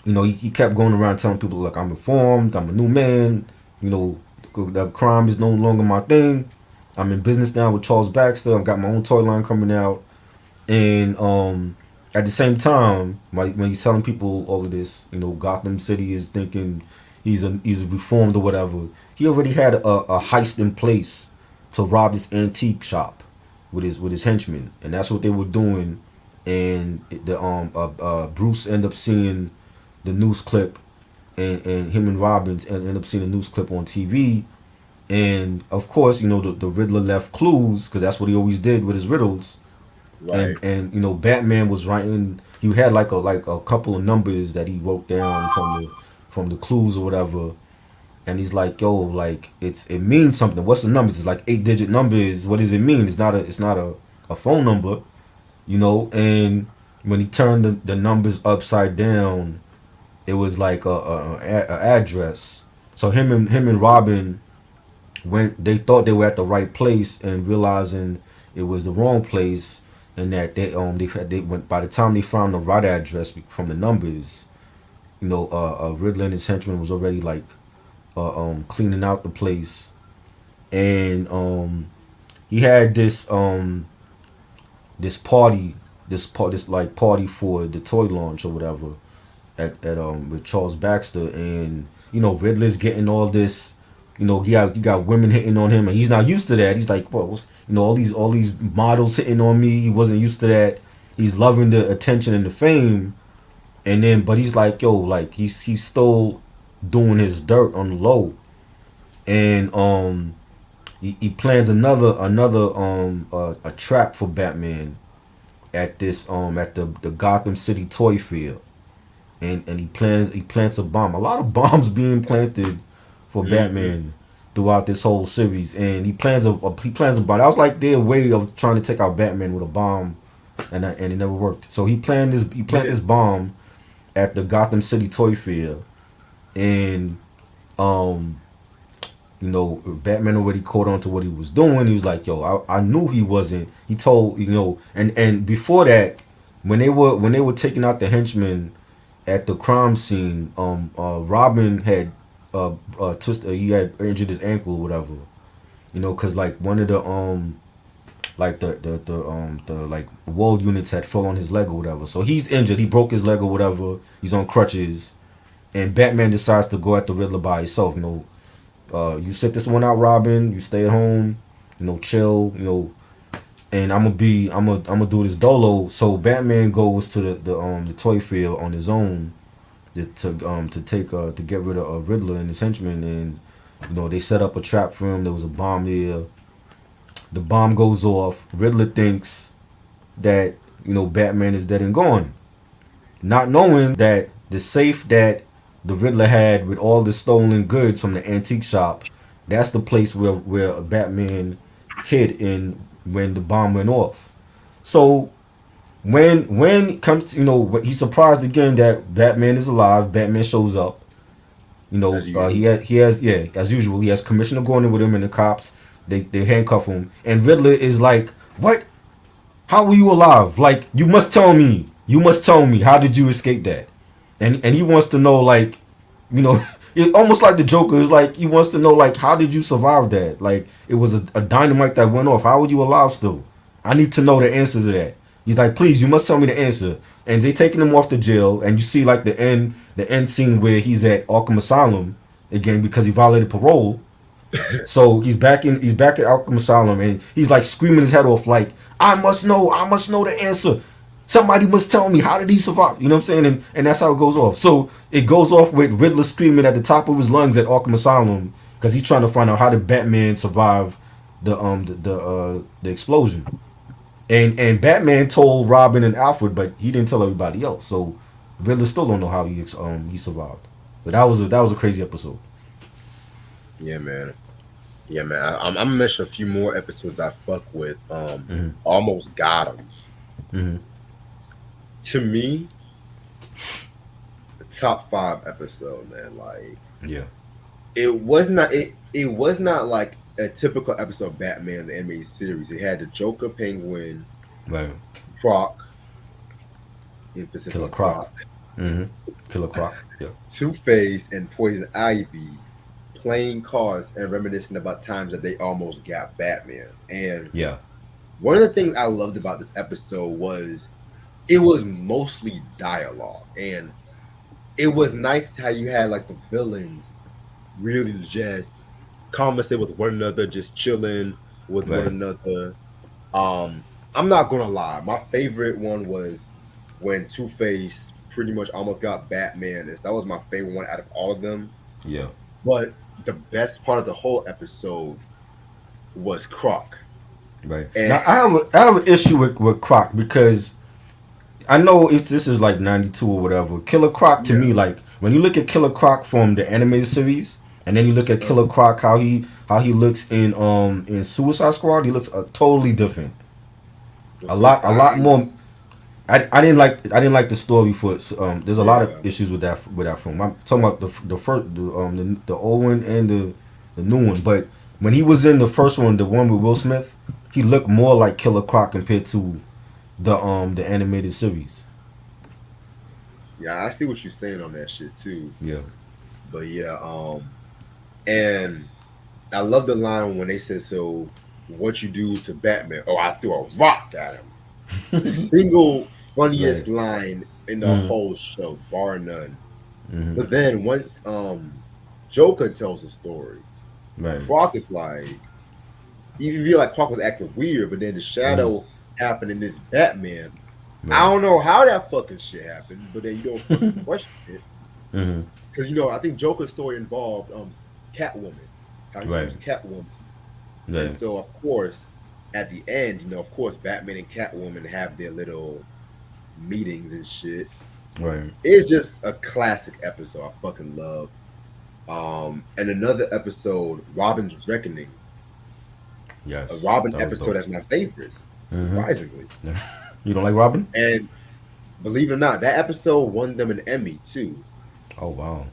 he kept going around telling people like I'm informed, I'm a new man, that crime is no longer my thing. I'm in business now with Charles Baxter. I've got my own toy line coming out, and at the same time, like when he's telling people all of this, Gotham City is thinking he's reformed or whatever. He already had a heist in place to rob this antique shop with his henchmen, and that's what they were doing. And Bruce ended up seeing the news clip, and him and Robbins end up seeing the news clip on TV. And of course, the Riddler left clues because that's what he always did with his riddles. Right. and you know Batman was writing. He had like a couple of numbers that he wrote down from the clues or whatever. And he's like, yo, like it means something. What's the numbers? It's like 8-digit numbers. What does it mean? It's not a phone number, you know. And when he turned the numbers upside down, it was like a address. So him and Robin went. They thought they were at the right place, and realizing it was the wrong place, and that they went. By the time they found the right address from the numbers, you know, Riddler and his henchman was already like cleaning out the place, and he had this like party for the toy launch or whatever at with Charles Baxter, and you know Riddler's getting all this. You know, he got women hitting on him, and he's not used to that. He's like, "What? What's, you know, all these models hitting on me." He wasn't used to that. He's loving the attention and the fame, and then, but he's like, "Yo, like he's still doing his dirt on the low," and he plans a trap for Batman at this at the Gotham City Toy Fair, and he plants a bomb. A lot of bombs being planted for Hmm. Batman throughout this whole series, and he plans a bomb. That was like their way of trying to take out Batman with a bomb, and it never worked. So he planted Yeah. this bomb at the Gotham City Toy Fair, and um you know, Batman already caught on to what he was doing. He was like, "Yo, I knew he wasn't." He told you know, and before that, when they were taking out the henchmen at the crime scene, Robin had he had injured his ankle or whatever. You know, cause like one of the like the like wall units had fell on his leg or whatever. So he's injured. He broke his leg or whatever. He's on crutches, and Batman decides to go at the Riddler by himself. You know, you sit this one out, Robin. You stay at home. You know, chill. You know, and I'm gonna do this dolo. So Batman goes to the toy field on his own to take to get rid of Riddler and his henchmen, and you know they set up a trap for him. There was a bomb there. The bomb goes off. Riddler thinks that you know Batman is dead and gone, not knowing that the safe that the Riddler had with all the stolen goods from the antique shop, that's the place where Batman hid in when the bomb went off. So when it comes to, you know, he's surprised again that Batman is alive. Batman shows up. You As know, usual. he has yeah, as usual, he has Commissioner Gordon with him and the cops. They handcuff him, and Riddler is like, "What? How were you alive? Like, you must tell me. You must tell me. How did you escape that?" And he wants to know, like, you know, it almost like the Joker is like he wants to know, like, how did you survive that? Like, it was a dynamite that went off. How were you alive still? I need to know the answer to that. He's like, please, you must tell me the answer. And they taking him off to jail, and you see like the end scene where he's at Arkham Asylum again because he violated parole. So he's back at Arkham Asylum, and he's like screaming his head off, like, I must know the answer. Somebody must tell me, how did he survive? You know what I'm saying? And that's how it goes off. So it goes off with Riddler screaming at the top of his lungs at Arkham Asylum because he's trying to find out how did Batman survive the explosion. And Batman told Robin and Alfred, but he didn't tell everybody else. So Riddler still don't know how he survived. So that was a crazy episode. Yeah, man. Yeah, man. I'm gonna mention a few more episodes I fuck with. Hmm. Almost got him. Hmm. To me, the top five episode, man. Like Yeah. it was not like a typical episode of Batman the animated series. It had the Joker, Penguin, Right. Croc, emphasis Killer on Croc. Croc, Hmm. Killer Croc. Yeah. Two Face, and Poison Ivy playing cards and reminiscing about times that they almost got Batman. And Yeah. one of the things I loved about this episode was it was mostly dialogue, and it was nice how you had like the villains really just conversate with one another, just chilling with one Right. another. I'm not gonna lie, my favorite one was when Two Face pretty much almost got Batman. That was my favorite one out of all of them. Yeah. But the best part of the whole episode was Croc. Right. And Now I have an issue with Croc because I know it's this is like 92 or whatever. Killer Croc to yeah, me, like when you look at Killer Croc from the animated series, and then you look at uh, Killer Croc how he looks in Suicide Squad, he looks totally different. for Suicide, A lot more. I didn't like the story for there's a lot of yeah, issues with that film. I'm talking about the first the old one and the new one. But when he was in the first one, the one with Will Smith, he looked more like Killer Croc compared to the animated series. yeah. I see what you're saying on that shit too. Yeah. But yeah, and I love the line when they said, "So what you do to Batman?" Oh, I threw a rock at him. The single Right. funniest line in the Mm-hmm. whole show, bar none. Mm-hmm. But then once Joker tells a story, Right. Croc is like, you feel like Croc was acting weird, but then the Mm-hmm. shadow happened in this Batman. I Right. don't know how that fucking shit happened, but then you don't fucking question it. Mm-hmm. Because I think Joker's story involved Catwoman, how he Right. used Catwoman. And Right. so of course, at the end, of course Batman and Catwoman have their little meetings and shit. Right. It's just a classic episode I fucking love. And another episode, Robin's Reckoning. A Yes. Robin That was episode dope. that's my favorite, Mm-hmm. surprisingly. You don't like Robin? And believe it or not, that episode won them an Emmy too. Oh wow.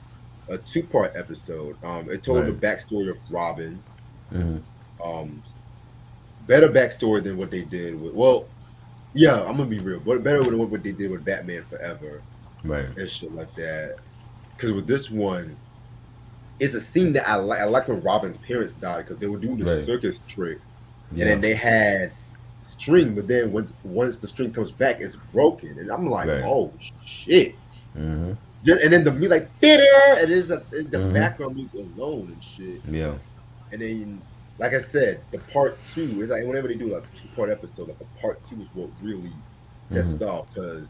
A two-part episode. It told the Right. backstory of Robin. Mm-hmm. Um, better backstory than what they did with. Well, yeah, I'm gonna be real, but better than what they did with Batman Forever Right. and shit like that. Because with this one, it's a scene that I like. I like when Robin's parents died because they were doing the Right. circus trick, and Yeah. then they had string, but then once the string comes back, it's broken, and I'm like, Right. oh shit. Mm-hmm. And then the music like and the Mm-hmm. background music alone and shit. Yeah. And then, like I said, the part two is like whenever they do like a two-part episode, like the part two is what really Mm-hmm. gets off. Because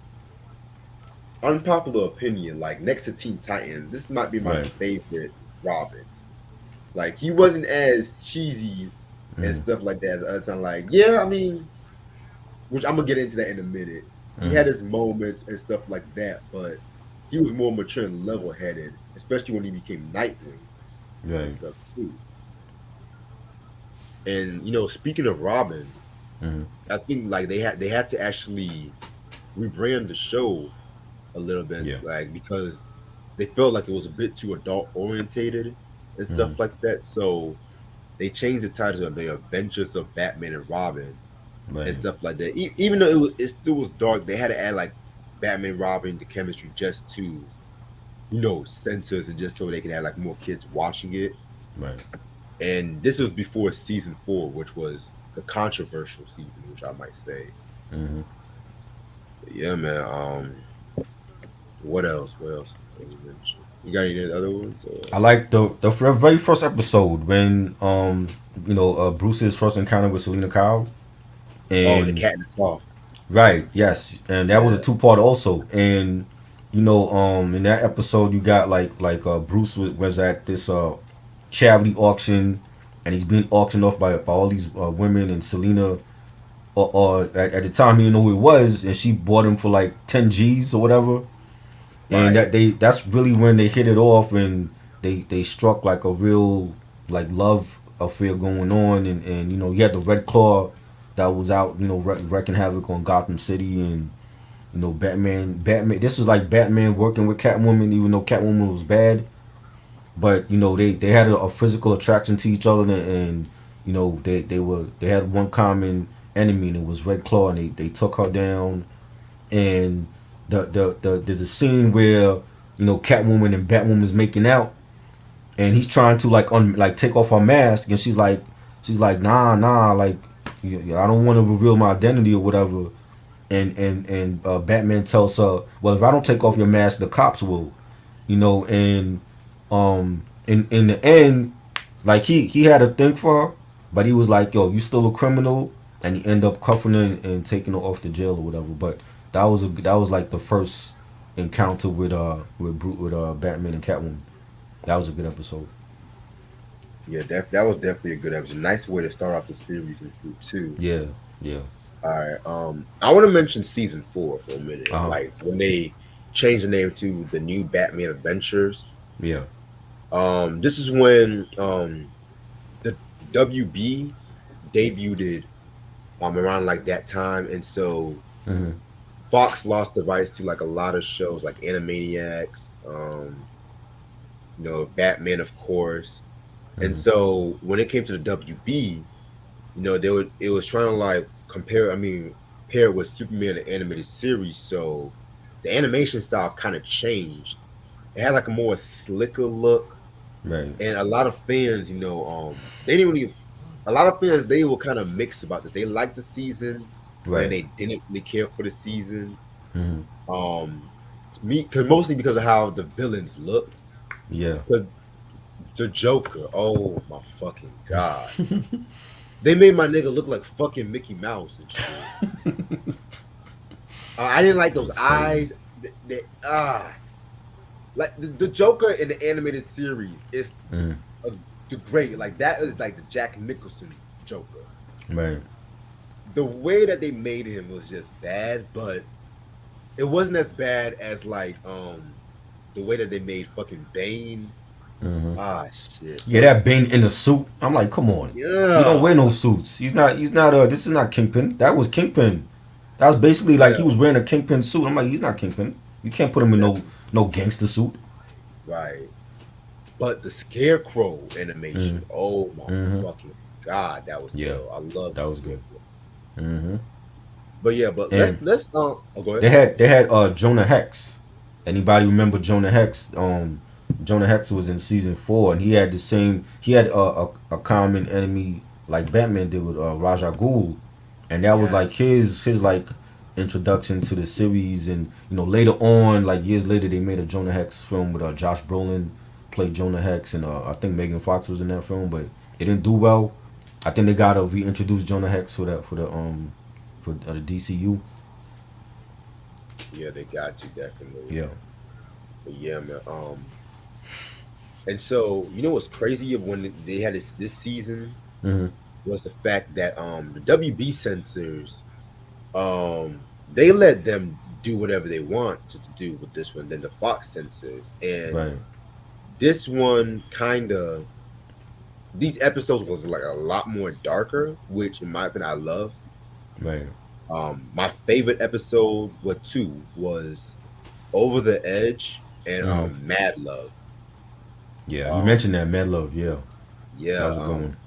unpopular opinion, like next to Teen Titans, this might be my Right. favorite Robin. Like he wasn't as cheesy and Mm-hmm. stuff like that as other time. Like yeah, I mean, which I'm gonna get into that in a minute. He had Mm-hmm. his moments and stuff like that, but he was more mature and level-headed, especially when he became Nightwing and Right. stuff too. And speaking of Robin, Mm-hmm. I think like they had to actually rebrand the show a little bit, Yeah. like because they felt like it was a bit too adult orientated and stuff Mm-hmm. like that. So they changed the title of The Adventures of Batman and Robin and Right. stuff like that. Even though it still was dark, they had to add like Batman, Robin, the chemistry just to censors and just so they could have like more kids watching it. Right. And this was before season 4, which was the controversial season, which I might say. Mm-hmm. But yeah, man. What else? What else? You got any other ones? I like the very first episode when Bruce's first encounter with Selena Kyle Oh, the and cat in the cloth. right, yes, and that was a Yeah, two-part also. And in that episode you got Bruce was at this charity auction, and he's being auctioned off by all these women, and Selena or at the time he didn't know who it was, and she bought him for like 10 G's or whatever. And right. that's really when they hit it off, and they struck like a real like love affair going on. And you had the Red Claw that was out, wrecking havoc on Gotham City. And Batman this was like Batman working with Catwoman, even though Catwoman was bad. But they had a physical attraction to each other. And they had one common enemy, and it was Red Claw, and they took her down. And there's a scene where Catwoman and Batwoman's making out, and he's trying to like take off her mask, and she's like nah, like I don't want to reveal my identity or whatever. And Batman tells her, well, if I don't take off your mask, the cops will. And in the end, like he had a thing for her, but he was like, yo, you still a criminal. And he ended up cuffing her and taking her off to jail or whatever. But that was like the first encounter with Batman and Catwoman. That was a good episode. Yeah, that was definitely a good episode. Nice way to start off the series in Fruit too. Yeah, yeah. All right. I want to mention season 4 for a minute. Uh huh. Like when they changed the name to the New Batman Adventures. Yeah. This is when the WB debuted around like that time, and so Mhm. Fox lost the rights to like a lot of shows like Animaniacs, Batman, of course. And Mhm. so when it came to the WB, it was trying to like pair it with Superman the animated series. So the animation style kind of changed. It had like a more slicker look, Right. and a lot of fans, they didn't really. A lot of fans they were kind of mixed about this. They liked the season, but then Right. they didn't really care for the season. Mhm. Um, because mostly because of how the villains looked. Yeah. Because the Joker, oh my fucking god, they made my nigga look like fucking Mickey Mouse and shit. I didn't like those It's crazy. eyes. Like the Joker in the animated series is Mhm. a, the great. Like that is like the Jack Nicholson Joker. Right. The way that they made him was just bad, but it wasn't as bad as like the way that they made fucking Bane. Mhm. Ah shit. Yeah, that Bane in a suit. I'm like, come on. He don't wear Yeah. no suits. He's not. He's not. This is not Kingpin. That was Kingpin. That was basically like he Yeah. was wearing a Kingpin suit. I'm like, he's not Kingpin. You can't put him in Definitely. no gangster suit. Right. But the Scarecrow Mm-hmm. animation, oh my Mm-hmm. fucking god, that was Yeah, ill. I love that the was good. Scarecrow. Mm-hmm. But yeah, but And let's oh go they ahead. had Jonah Hex. Anybody remember Jonah Hex? Jonah Hex was in season 4, and he had the same. He had a common enemy like Batman did with Raja Ghul, and that was like Yes. his like introduction to the series. And later on, like years later, they made a Jonah Hex film with Josh Brolin played Jonah Hex, and I think Megan Fox was in that film, but it didn't do well. I think they gotta reintroduce Jonah Hex for the DCU. Yeah, they got you definitely. Yeah. But yeah, man. And so you know what's crazy of when they had this season Hmm. was the fact that the WB censors they let them do whatever they want to do with this one than the Fox censors. And Right. this one kind of these episodes was like a lot more darker, which in my opinion I love. Right. My favorite episode, what two was Over the Edge and Hmm. Mad Love. Yeah. You Um, mentioned that Mad Love. Yeah. That yeah, was a good one.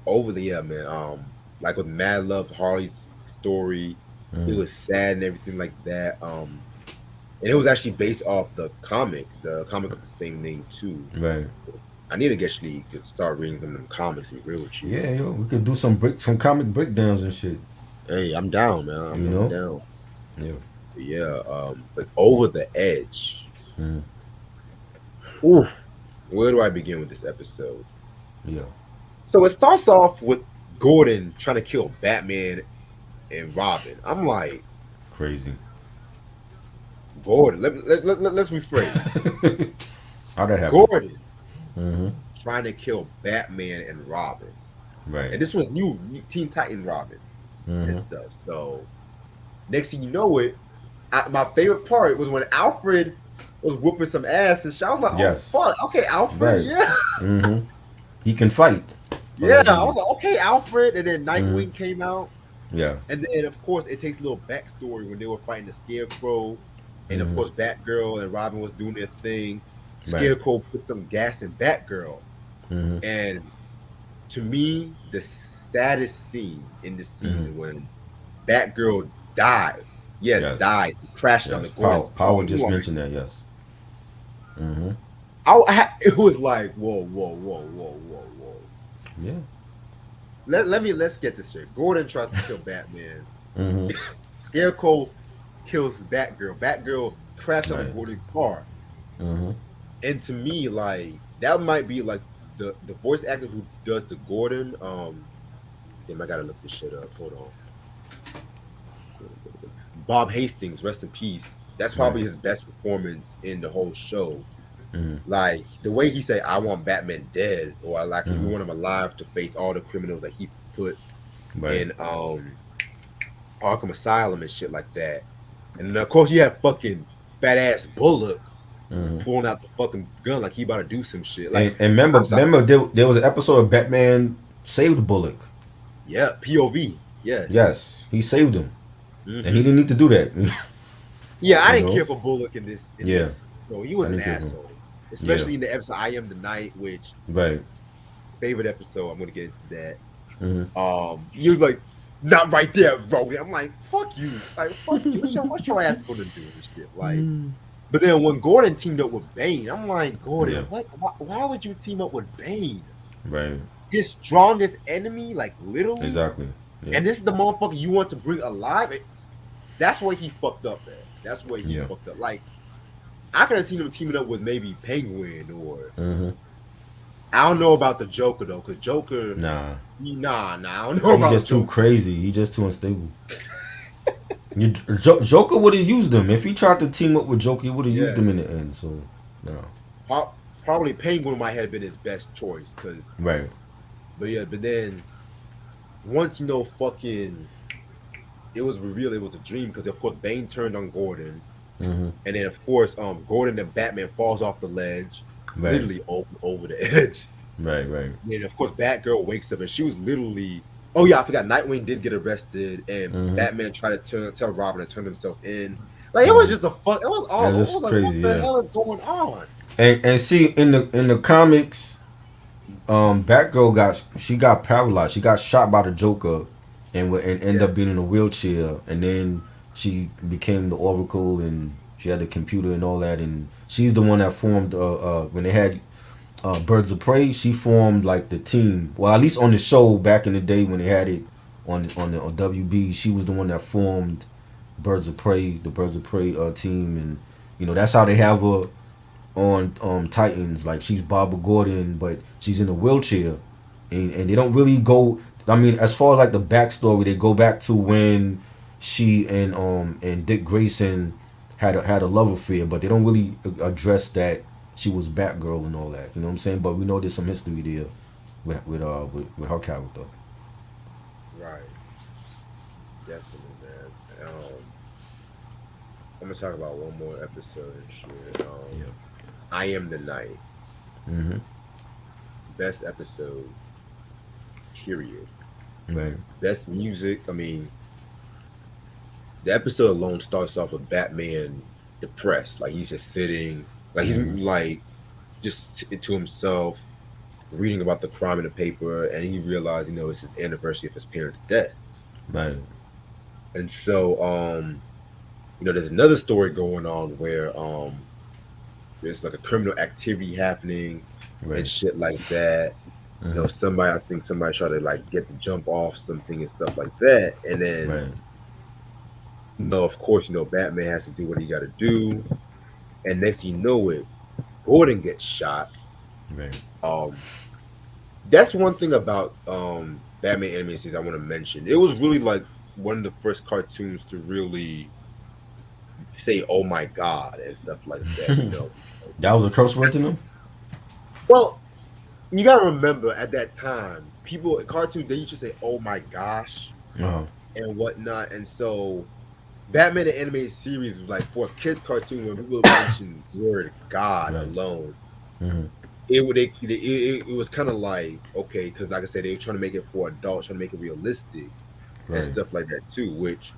over the yeah, man. Like with Mad Love, Harley's story, it Hmm. was sad and everything like that. And it was actually based off the comic of the same name too. Right. I need to actually get start reading some of them comics. To be real with you. Yeah. Yo, we could do some comic breakdowns and shit. Hey, I'm down, man. You I'm know. down. Yeah. But yeah, but Over the Edge. Hmm. Ooh, where do I begin with this episode? Yeah. So it starts off with Gordon trying to kill Batman and Robin. I'm like, Crazy. Gordon, let's rephrase. How'd that happen? Gordon Hmm. trying to kill Batman and Robin. Right. And this was new Teen Titan Robin and Hmm. stuff. So next thing you know my favorite part was when Alfred was whooping some ass and I was like, oh Yes. fuck, okay, Alfred, Right. yeah. Hmm. He can fight. Yeah, I Allegedly. was like, okay, Alfred, and then Hmm. Nightwing came out. Yeah. And then, of course, it takes a little backstory when they were fighting the Scarecrow, and of Hmm. course, Batgirl and Robin was doing their thing. Right. Scarecrow put some gas in Batgirl, Hmm. and to me, the saddest scene in the Hmm. season when Batgirl died. Yes, Yes. died, crashed on the Yes. Gordon's car. Power I'm just like, mentioned that. Yes. Hmm. it was like, whoa, whoa, whoa, whoa, whoa, whoa. Yeah. Let's get this straight. Gordon tries to kill Batman. Hmm. Scarecrow kills Batgirl. Batgirl crashed on the Right. Gordon car. Hmm. And to me, like that might be like the voice actor who does the Gordon. Damn, I gotta look this shit up. Hold on. Bob Hastings, rest in peace. That's Right. probably his best performance in the whole show. Mm-hmm. Like the way he said, "I want Batman dead," or like we Mm-hmm. want him alive to face all the criminals that he put Right. in Arkham Asylum and shit like that. And then of course you have fucking fat ass Bullock Mm-hmm. pulling out the fucking gun like he about to do some shit. Like And remember, I'm sorry, remember there was an episode of Batman saved Bullock. yeah, POV, yes. Yes, he saved him, and he Hmm. didn't need to do that. Yeah, I You didn't know? care for Bullock in this. Yeah, No, he I was an didn't care for him. asshole, Yeah, especially in the episode "I Am the Night," which right. favorite episode. I'm gonna get into that. Mm-hmm. He was like, "Not right there, bro." I'm like, "Fuck you!" Like, "Fuck you." What's your ass gonna do and shit? Like, but then when Gordon teamed up with Bane, I'm like, Gordon, Yeah, what? Why would you team up with Bane? right. His strongest enemy, like literally. Exactly. Yeah, And this is the motherfucker you want to bring alive. That's where he fucked up at. That's where he yeah. fucked up. Like I could have seen him teaming up with maybe Penguin or Mm-hmm. I don't know about the Joker though, because Joker, Nah, nah, I don't know he about just too Joker. crazy. He just too unstable. Joker would have used him if he tried to team up with Joker. He would have used him Yes, in the end. So, no. probably Penguin might have been his best choice, because Right. but yeah, but then once fucking it was revealed it was a dream because of course Bane turned on Gordon, Mm-hmm. and then of course Gordon and Batman falls off the ledge, Right. literally over the edge. Right. Right. And of course, Batgirl wakes up and she was literally. Oh yeah, I forgot. Nightwing did get arrested, and Mm-hmm. Batman tried to tell Robin to turn himself in. Like it was Mm-hmm. just a fuck. It was Yeah, all. It that's was like, crazy. what the Yeah. hell is going on? And see in the comics, Batgirl got paralyzed. She got shot by the Joker, and ended Yeah, up being in a wheelchair. And then she became the Oracle, and she had the computer and all that. And she's the one that formed. When they had Birds of Prey, she formed like the team. Well, at least on the show back in the day when they had it on WB, she was the one that formed Birds of Prey, the Birds of Prey team, and that's how they have her on Titans. Like she's Barbara Gordon, but she's in a wheelchair, and they don't really go. I mean, as far as like the backstory, they go back to when she and Dick Grayson had a love affair, but they don't really address that she was Batgirl and all that. You know what I'm saying? But we know there's some history there with her character. right. Definitely, man. I'm gonna talk about one more episode and shit. Yeah. I Am the Night, Mm-hmm. best episode. Period. Right. Best music. I mean, the episode alone starts off with Batman depressed, like he's just sitting, like he's Mm-hmm. like just to himself, reading about the crime in the paper, and he realized, it's his anniversary of his parents' death, Right. and so, there's another story going on where there's like a criminal activity happening and Right. shit like that. Mm-hmm. I think somebody tried to like get the jump off something and stuff like that, and then Right. of course, Batman has to do what he got to do, and next thing you know it, Gordon gets shot. Right. Um, that's one thing about Batman animated series I want to mention. It was really like one of the first cartoons to really say "Oh my God" and stuff like that. That was a curse word to them. Well, you gotta remember at that time, people in cartoons they used to say "Oh my gosh" Uh-huh. and whatnot, and so Batman the animated series was like for a kids cartoon when people mention the word God Right. alone. Mm-hmm. It was kind of like okay, because like I said, they were trying to make it for adults, trying to make it realistic and Right. stuff like that too. Which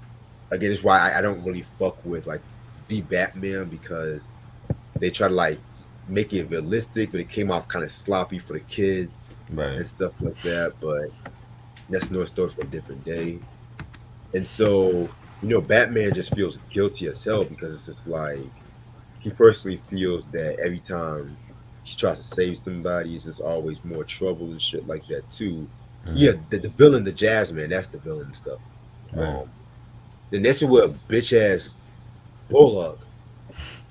again is why I don't really fuck with like the Batman because they try to like make it realistic, but it came off kind of sloppy for the kids Right. and stuff like that. But that's no story for a different day. And so Batman just feels guilty as hell because it's just like he personally feels that every time he tries to save somebody, it's just always more trouble and shit like that too. Mm-hmm. Yeah, the villain, the jazz man, that's the villain and stuff. Right. Then this is where a bitch ass Bullock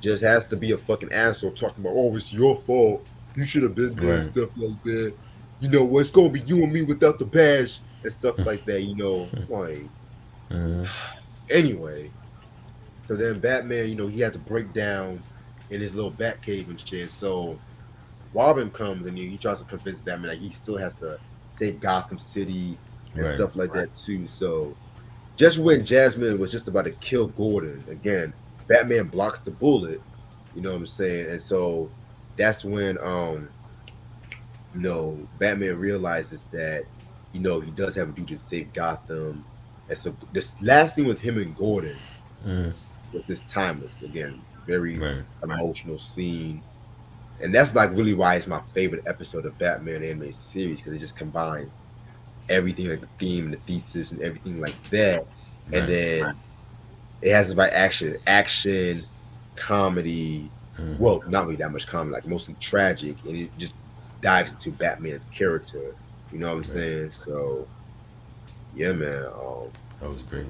just has to be a fucking asshole talking about, oh, it's your fault. You should have been there and Right. stuff like that. It's gonna be you and me without the badge and stuff like that. Like Mm-hmm. anyway. So then Batman, he had to break down in his little bat cave and shit. So Robin comes and he tries to convince Batman that he still has to save Gotham City and Right. stuff like that too. So just when Jasmine was just about to kill Gordon again, Batman blocks the bullet. You know what I'm saying? And so that's when Batman realizes that he does have a duty to save Gotham. And so this last thing with him and Gordon Mm, was this timeless again, very right. emotional scene. And that's like really why it's my favorite episode of Batman anime series because it just combines everything like the theme and the thesis and everything like that. And Right. then it has about action, comedy. Mm-hmm. Well, not really that much comedy, like mostly tragic, and it just dives into Batman's character. You know what I'm Right. saying? So yeah, man. That was great.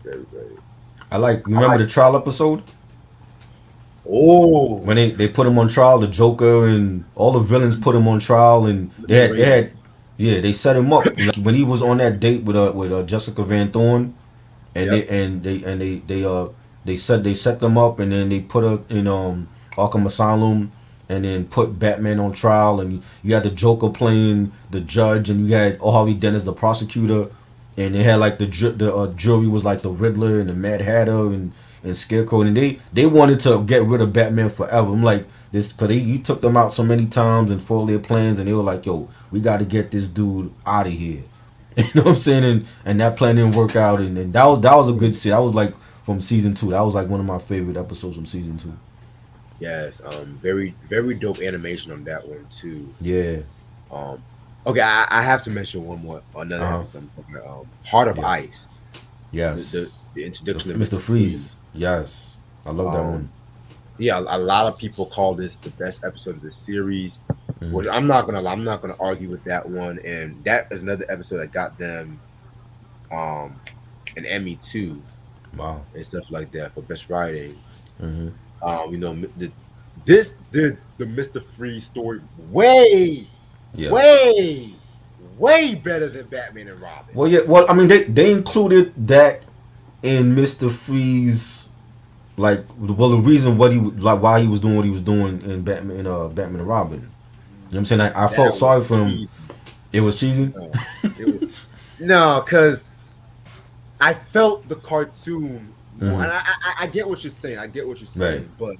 Very, very. I like. You I remember like. the trial episode Oh, when they put him on trial? The Joker and all the villains put him on trial, and they Raven. had yeah they set him up like when he was on that date with Jessica Van Thorne, and Yep. they set them up, and then they put her in Arkham Asylum, and then put Batman on trial, and you had the Joker playing the judge, and you had Harvey Dent as the prosecutor, and they had like the jury was like the Riddler and the Mad Hatter and Scarecrow, and they wanted to get rid of Batman forever. I'm like this because he took them out so many times and foiled their plans, and they were like, yo, we got to get this dude out of here. You know what I'm saying? And that plan didn't work out, and that was a good scene. That was like from season 2. That was like one of my favorite episodes from season 2. Yes. Very, very dope animation on that one too. Yeah. Um. Okay, I have to mention another Uh huh. episode. Heart of Yeah. Ice. The Yes. the introduction of Mr. Mr. Freeze. Freeze. Yes. I love that Um, one. yeah, a lot of people call this the best episode of the series, Hmm. which I'm not gonna argue with that one. And that is another episode that got them um an Emmy too Wow. and stuff like that for best writing. Hmm. You know, the Mr. Freeze story Yeah. way, way better than Batman and Robin. Well, yeah. Well, I mean, they included that in Mr. Freeze. Like, well, the reason like why he was doing what he was doing in Batman and Robin. You know what I'm saying? I felt That was sorry for him. cheesy. It was cheesy. It was no, because I felt the cartoon more, Hmm. and I get what you're saying. I get what you're Right. saying, but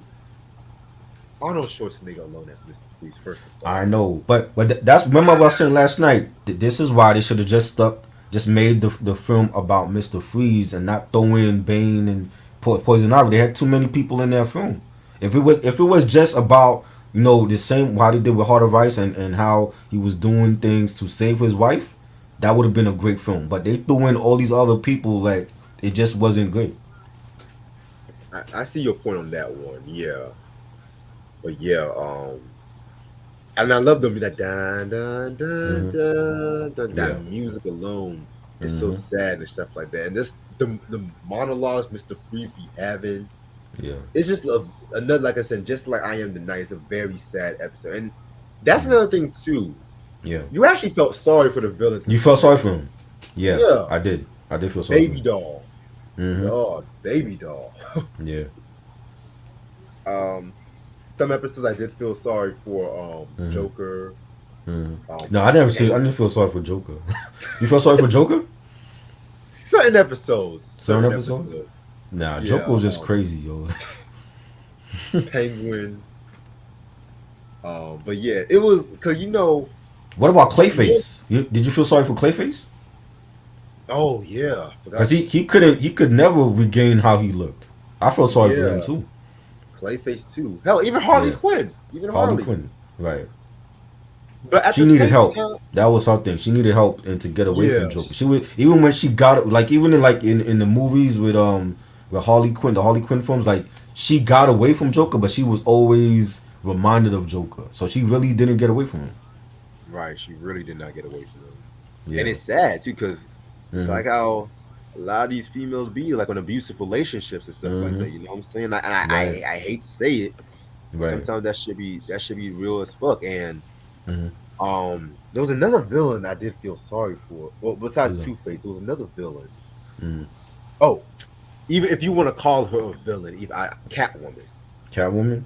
Arnold Schwarzenegger alone as Mr. Freeze, first of I all. know, but that's remember what I was saying last night. This is why they should have just made the film about Mister Freeze and not throw in Bane and Poison Ivy. They had too many people in that film. If it was just about the same how they did with Heart of Ice and how he was doing things to save his wife, that would have been a great film. But they threw in all these other people like it just wasn't good. I see your point on that one, yeah, but yeah, and I love them that dun dun dun Hmm. dun dun. Yeah. That music alone is so Hmm. sad and stuff like that, and this the monologues Mr. Freeze be having. Yeah. It's just another, like I said, just like I Am the Night. It's a very sad episode, and that's Hmm. another thing too. Yeah. You actually felt sorry for the villains You in felt some sorry for episodes. him. Yeah, Yeah, I did. I did feel sorry for baby him. doll. Hmm. Oh, baby doll. Yeah. um, some episodes I did feel sorry for. Hmm. Joker. Hmm. Um, No, I never see. I and didn't feel sorry for Joker. You felt sorry for Joker? certain episodes. Certain Certain episodes? episodes. Nah, Yeah. Joker was just crazy, yo. Penguin. But yeah, it was because What about Clayface? Did you feel sorry for Clayface? Oh yeah, Because forgot. he could never regain how he looked. I felt sorry for him Yeah, too. Clayface too. Hell, even Harley Yeah, Quinn. Even Harley Harley. Quinn. Right. But at She the needed same help. time, That was her thing. She needed help and to get away from yeah, Joker. She would even when she got like even in in the movies with Harley Quinn, the Harley Quinn films, like she got away from Joker, but she was always reminded of Joker. So she really didn't get away from him. right. She really did not get away from him, and Yeah. it's sad too because it's Mhm. like how a lot of these females be like on abusive relationships and stuff like Mhm. that. You know what I'm saying? And Right. I hate to say it, but Right. sometimes that should be real as fuck. And Mhm. there was another villain I did feel sorry for. Well, besides Who's that? Two Face, there was another villain. Mhm. Oh, even if you want to call her a villain, even Catwoman. Catwoman.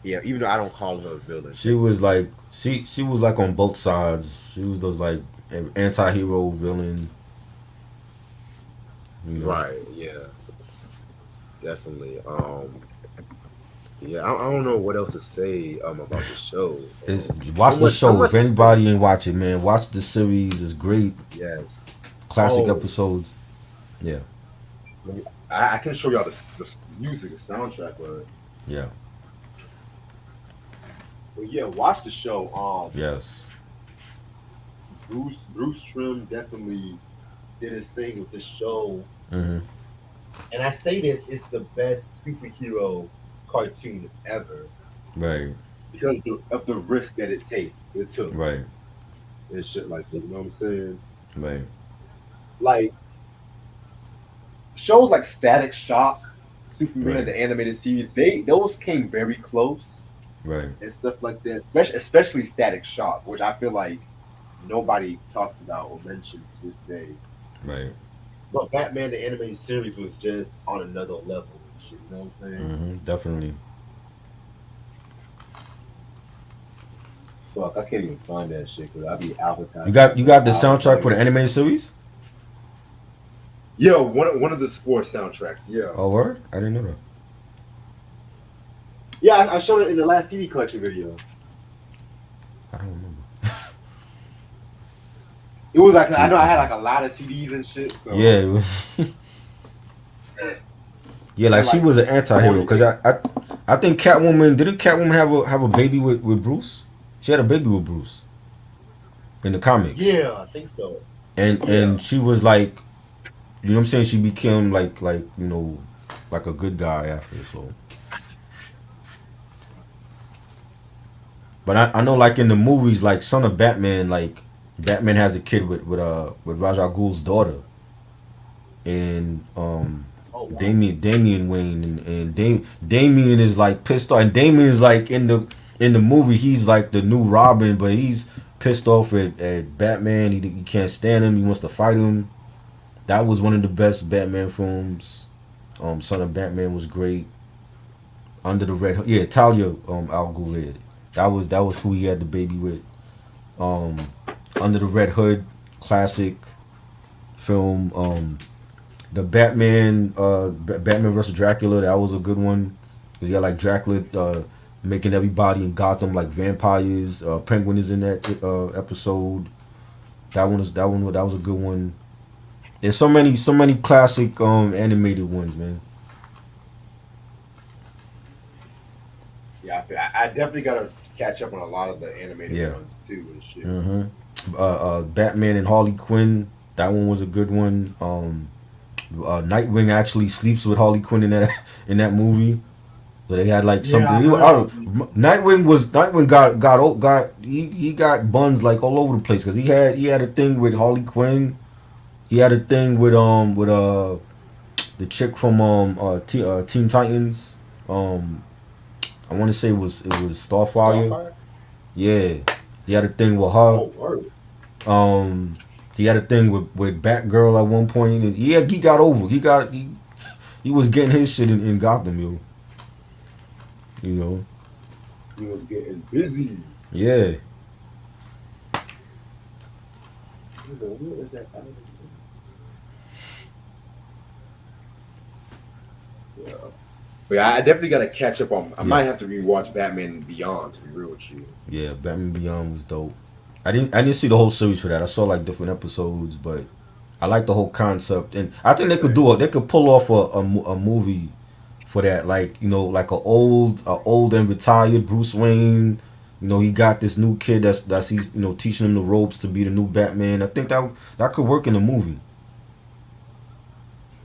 Yeah, even though I don't call her a villain She was technically. like she was like on both sides. She was those like anti-hero villain. You know, Right. Yeah. Definitely. Yeah. I don't know what else to say about the show. is So watch the much. So show. much If to say. anybody ain't watch it, man, watch the series. It's great. Yes. Classic Oh, episodes. Yeah, I can show y'all the music, the soundtrack, yeah, but yeah, watch the show. yes. Bruce Trim definitely did his thing with this show, Hmm. and I say this, it's the best superhero cartoon ever Right, because of the risk that it took, right, and shit like that. You know what I'm saying? right, Like shows like Static Shock, Superman, right, the animated series, those came very close right, and stuff like that. Especially Static Shock, which I feel like nobody talks about or mentions to this day. right. But Batman the animated series was just on another level and shit. You know what I'm saying? Definitely. Fuck, I can't even find that shit because I be You advertising got you for got the hours soundtrack on for the end. animated series? Yeah, one of the sports soundtracks. Yeah, Oh, word? I didn't know that. yeah, I showed it in the last TV collection video. I don't remember. It was like I See, know I had okay. like a lot of CDs and shit, Yeah, so it was, yeah. I Like had she like was an anti-hero because 48. I think Catwoman didn't Catwoman have a baby with Bruce? She had a baby with Bruce in the comics, Yeah, I think so. and Yeah, she was like, you know what I'm saying? She became like like a good guy after. So, but I know like in the movies, like Son of Batman, like Batman has a kid with Ra's al Ghul's daughter, and oh wow. Damian Wayne and Damian is like pissed off, and Damian is like in the movie he's like the new Robin, but he's pissed off at Batman. He can't stand him. He wants to fight him. That was one of the best Batman films. Son of Batman was great. Under the Red Hood, yeah, Talia Al Ghul. That was who he had the baby with. Um, Under the Red Hood, classic film. The Batman, Batman versus Dracula, that was a good one. You got like Dracula making everybody in Gotham like vampires. Penguin is in that episode. That was a good one. There's so many classic animated ones, man. Yeah, I definitely gotta catch up on a lot of the animated Yeah. ones too and shit. hmm Batman and Harley Quinn. That one was a good one. Nightwing actually sleeps with Harley Quinn in that in that movie. So they had like Yeah, something. I Nightwing got he got buns like all over the place because he had a thing with Harley Quinn. He had a thing with the chick from Teen Titans. Um, I want to say it was Starfire. Starfire. Yeah, he had a thing with her. Oh word. Um, he had a thing with Batgirl at one point, and he got over. He was getting his shit in Gotham, yo. You know, He was getting busy. yeah. What is that? Yeah. But yeah, I definitely gotta catch up on. I Yeah, might have to rewatch Batman Beyond to be real with you. yeah. Batman Beyond was dope. I didn't see the whole series for that. I saw like different episodes, but I like the whole concept, and I think they could pull off a movie for that. Like like a old and retired Bruce Wayne. He got this new kid that's he's teaching him the ropes to be the new Batman. I think that could work in a movie.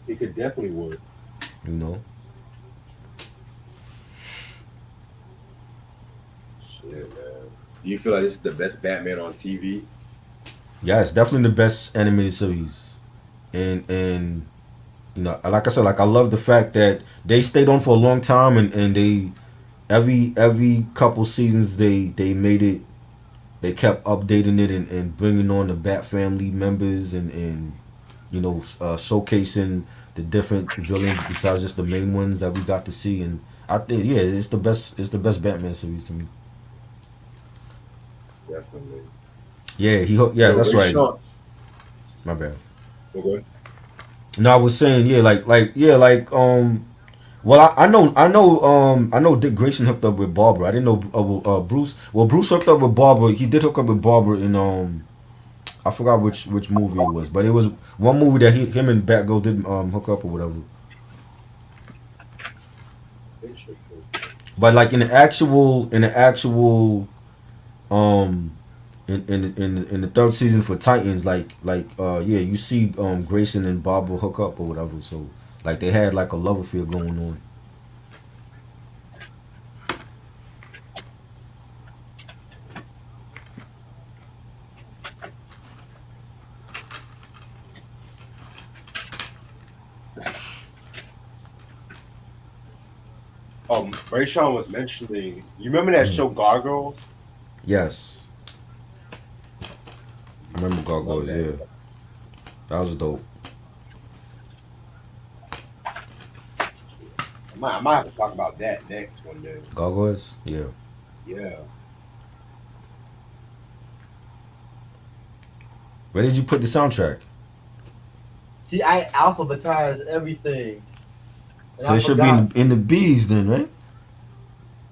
It could definitely work. You know. Shit, man. Do you feel like this is the best Batman on TV? Yeah, it's definitely the best animated series, and like I said, like I love the fact that they stayed on for a long time, and they every couple seasons they made it. They kept updating it and bringing on the Bat family members and showcasing the different villains besides just the main ones that we got to see. And I think yeah, it's the best. It's the best Batman series to me. Definitely. Yeah, yeah, Yo, that's Ray right. Sean. My bad. Okay. No, I was saying yeah, Well, I know Dick Grayson hooked up with Barbara. I didn't know Bruce. Well, Bruce hooked up with Barbara. He did hook up with Barbara in I forgot which movie it was, but it was one movie that him and Batgirl did hook up or whatever. Interesting. But like um in the third season for Titans, yeah, you see Grayson and Barbara hook up or whatever. So like they had like a love affair going on. Ray Sean was mentioning. You remember that Mm. show Gargoyles? Yes, I remember Love Gargoyles. that. Yeah, that was dope. I might have to talk about that next one day. Gargoyles. Yeah. Yeah. Where did you put the soundtrack? See, I alphabetize everything, and So I it should be forgot. in the B's then, right?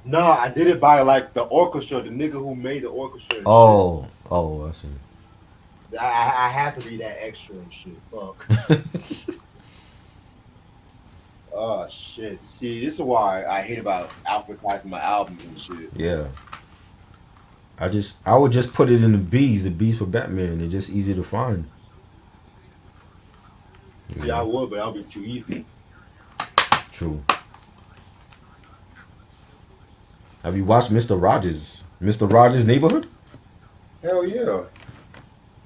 No, I did it by like the orchestra, the nigga who made the orchestra and shit. Oh, I see. I have to be that extra and shit. Fuck. Oh shit. See, this is why I hate about advertising my albums and shit. Yeah. I would just put it in the B's for Batman. They're just easy to find. You See, I know? would, but that'll be too easy. True. Have you watched Mr. Rogers? Mr. Rogers' Neighborhood? Hell yeah.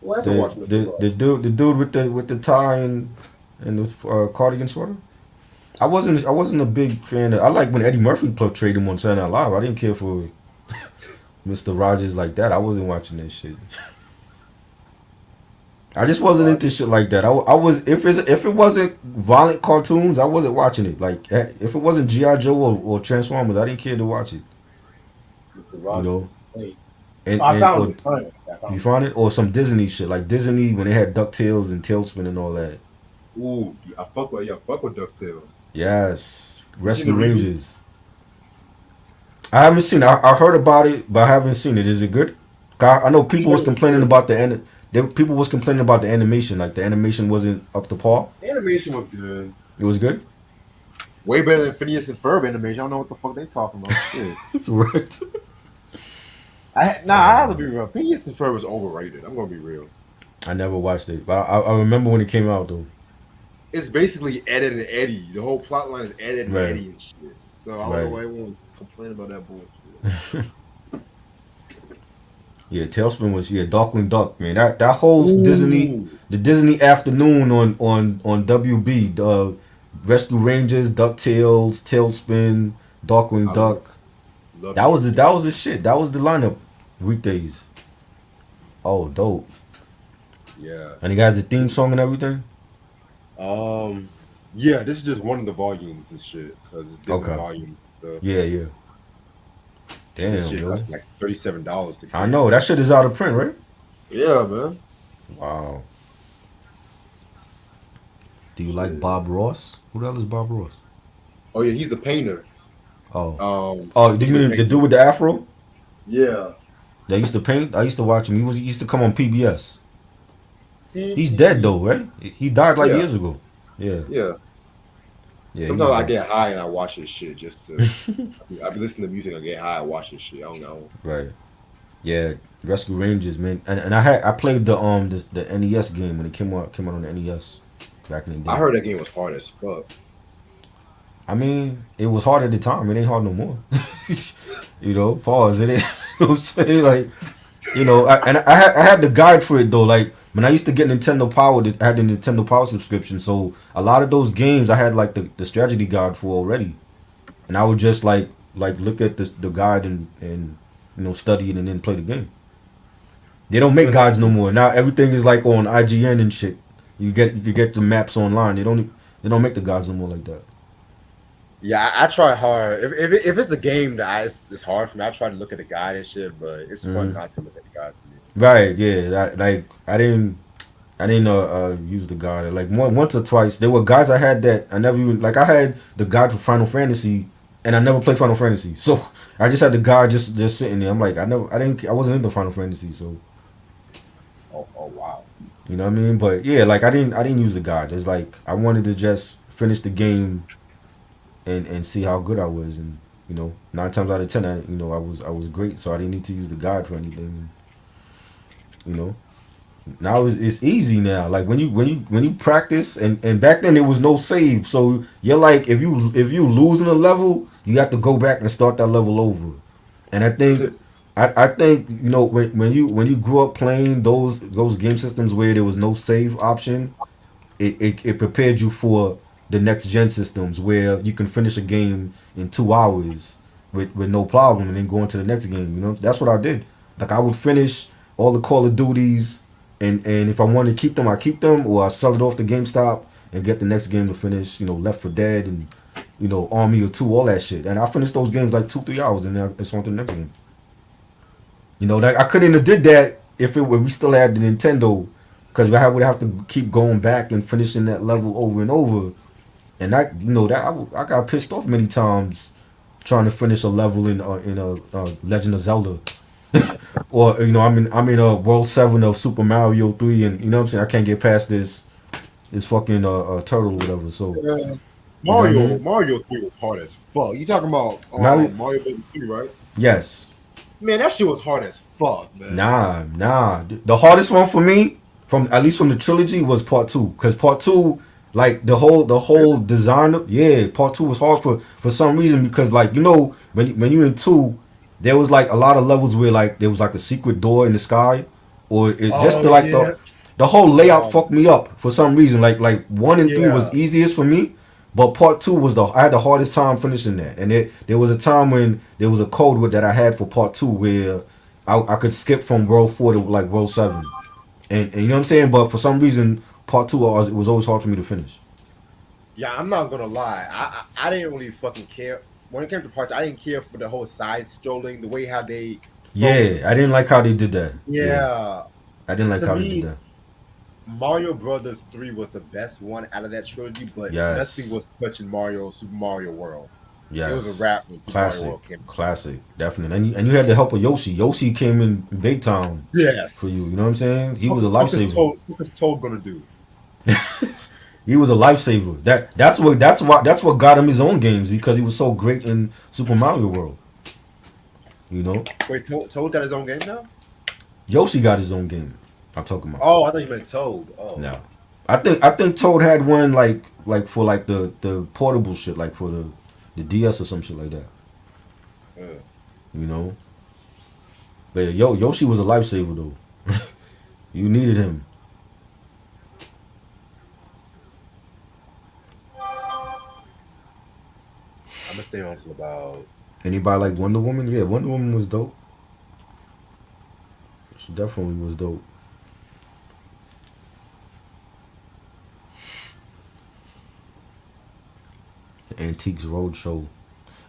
Well, I have to watch Mr. The dude with the tie and the cardigan sweater. I wasn't a big fan of. I like when Eddie Murphy portrayed him on Saturday Night Live. I didn't care for Mr. Rogers like that. I wasn't watching that shit. I just wasn't into shit like that. I was if it wasn't violent cartoons, I wasn't watching it. Like if it wasn't GI Joe or Transformers, I didn't care to watch it. Mr. You Rogers. know, Hey, I and found or it funny. I found you it. find it or some Disney shit like Disney when they had Ducktales and Tailspin and all that. Ooh, I fuck with DuckTales. Yes, You seen the Rescue reboot? Rangers. I haven't seen it. I heard about it, but I haven't seen it. Is it good? I know You people know was it's complaining good. about people was complaining about the animation. Like the animation wasn't up to par. The animation was good. It was good. Way better than Phineas and Ferb animation. I don't know what the fuck they talking about. Shit. Right. I have to be real. Phineas and Ferb was overrated. I'm gonna be real. I never watched it, but I remember when it came out though. It's basically Ed and Eddie. The whole plot line is Ed and Right. Eddie and shit. So I don't know Right. why everyone complain about that bullshit. Yeah, Tailspin was Darkwing Duck, man. That whole Ooh, the Disney afternoon on WB, the Rescue Rangers, DuckTales, Tailspin, Darkwing I love, Duck. love That me was some that Disney. was the shit. That was the lineup weekdays. Oh, dope. Yeah. And he has the theme song and everything. Um. Yeah, this is just one of the volumes and shit. Cause it's different Okay. volumes. So Yeah. this Damn, shit yo. costs like $37 to I get. know that shit is out of print, right? Yeah, man. Wow. Do you like Shit. Bob Ross? Who the hell is Bob Ross? Oh yeah, he's a painter. Oh. Um, Oh, do you he's a mean the painter. dude with the afro? Yeah. That used to paint? I used to watch him. He used to come on PBS. He's Yeah. dead though, right? He died like Yeah. years ago. Yeah. Yeah. Yeah, he Sometimes was I dead. get high and I watch this shit just to. I be listening to music. I get high. I watch this shit. I don't know. Right. Yeah. Rescue Rangers, man. And I played the NES game when it came out on the NES back in the I day. heard that game was hard as fuck. I mean, it was hard at the time. It ain't hard no more. You know, pause. It ain't. You know what I'm saying? Like, you know, I had the guide for it though. Like when I used to get Nintendo Power, I had the Nintendo Power subscription. So a lot of those games I had like the strategy guide for already, and I would just like look at the guide and you know study it and then play the game. They don't make guides no more. Now everything is like on IGN and shit. You get the maps online. They don't make the guides no more like that. Yeah, I try hard. If it's a game that it's hard for me, I try to look at the guide and shit. But it's fun Mm-hmm. not to look at the guide to me. Right, yeah. Like I didn't use the guide like once or twice. There were guides I had that I never even like. I had the guide for Final Fantasy, and I never played Final Fantasy, so I just had the guide just sitting there. I'm like I wasn't into Final Fantasy, so Oh wow. you know what I mean. But yeah, like I didn't use the guide. It's like I wanted to just finish the game and see how good I was, and 9 times out of 10, I was great, so I didn't need to use the guide for anything. You know. Now it's easy now. Like when you practice and back then there was no save. So you're like if you lose in a level, you have to go back and start that level over. And I think when you grew up playing those game systems where there was no save option, it prepared you for the next gen systems where you can finish a game in 2 hours with no problem and then go into the next game. That's what I did. Like I would finish all the Call of Duties and if I wanted to keep them, I keep them or I sell it off to GameStop and get the next game to finish. Left for Dead and Army of Two, all that shit. And I finished those games like 2-3 hours and then it's on to the next game. That I couldn't have did that if we still had the Nintendo, because would have to keep going back and finishing that level over and over. And I got pissed off many times trying to finish a level in a Legend of Zelda, or I'm in a World 7 of Super Mario 3, and what I'm saying, I can't get past this fucking turtle or whatever. So Yeah. you know what I Mario mean? Mario 3 was hard as fuck. You talking about Mario, Mario Baby 3, right? yes. Man, that shit was hard as fuck, man. Nah. The hardest one for me, from at least from the trilogy, was part two. Cause part two, like the whole design, yeah, part two was hard for some reason because like when you in two, there was like a lot of levels where like there was like a secret door in the sky, or it just Oh like yeah. the whole layout Um, fucked me up for some reason. Like 1 and 3 yeah. was easiest for me, but part two was I had the hardest time finishing that. And there was a time when there was a code that I had for part two where I could skip from World 4 to like World 7, and you know what I'm saying. But for some reason, part two it was always hard for me to finish. Yeah, I'm not gonna lie. I didn't really fucking care when it came to parts. I didn't care for the whole side strolling, the way how they Yeah, focus. I didn't like how they did that. Yeah, Yeah, I didn't like to how they did me, that. Mario Brothers 3 was the best one out of that trilogy, but nothing Yes, was touching Super Mario World. It was a yes, wrap when Super Mario classic, World came. classic, definitely. And you had the help of Yoshi. Yoshi came in big time for Yes. you. You know what I'm saying? He was a Fuck is lifesaver. Toad? What is Toad gonna do? He was a lifesaver. That's what got him his own games because he was so great in Super Mario World. You know, Wait, Toad got his own game now? Yoshi got his own game. I'm talking about. Oh, I thought you meant Toad. Oh, No, I think Toad had one like for like the portable shit, like for the DS or some shit like that. uh, You know, but yeah, Yoshi was a lifesaver though. You needed him. I'm gonna stay on for about. Anybody like Wonder Woman? Yeah, Wonder Woman was dope. She definitely was dope. Antiques Roadshow.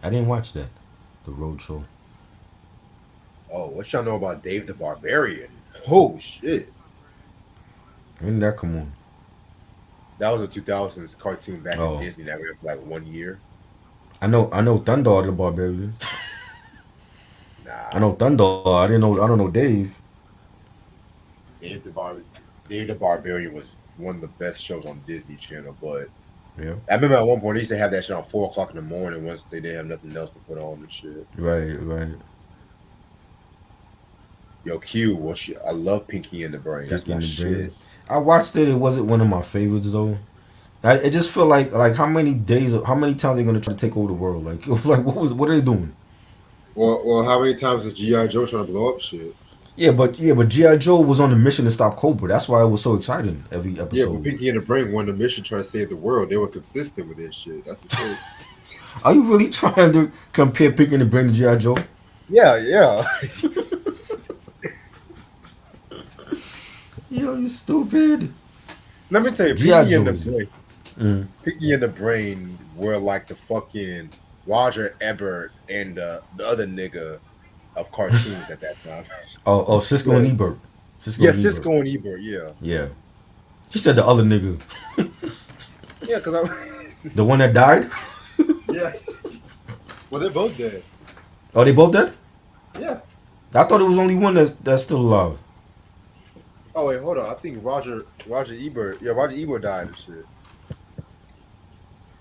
I didn't watch that. The Roadshow. Oh, what y'all know about Dave the Barbarian? Oh shit, When did that come on? that was a 2000s cartoon back in Oh, Disney that ran for like 1 year. I know Thunder the Barbarian. I Nah, know Thunder. I don't know Dave. Dave the Bar Dave the Barbarian was one of the best shows on Disney Channel. But Yeah. I remember at one point they used to have that shit on 4 o'clock in the morning once they didn't have nothing else to put on and shit. Right. Yo, Q, well, shit, I love Pinky and the Brain. That's Pinky my and the Brain. shit. I watched it. It wasn't one of my favorites though. It just feel like how many times they gonna try to take over the world? Like like what are they doing? Well, how many times is GI Joe trying to blow up shit? Yeah, but GI Joe was on a mission to stop Cobra. That's why it was so exciting every Yeah, but episode. Pinky and the Brain won the mission trying to save the world. They were consistent with this shit. That's the truth. Are you really trying to compare Pinky and the Brain to GI Joe? Yeah, yeah. Yo, you stupid. Let me tell you, GI Pinky Joe and the is Brain. Mm. Pinky and the Brain were like the fucking Roger Ebert and the other nigga of cartoons at that time. Oh, Cisco Yeah, and Ebert. Cisco yeah, and Ebert. Cisco and Ebert. Yeah, Yeah. He said the other nigga. yeah, because I. The one that died? Yeah, well, they're both dead. Oh, they both dead? Yeah. I thought it was only one that's still alive. Oh wait, hold on. I think Roger Ebert. Yeah, Roger Ebert died and shit.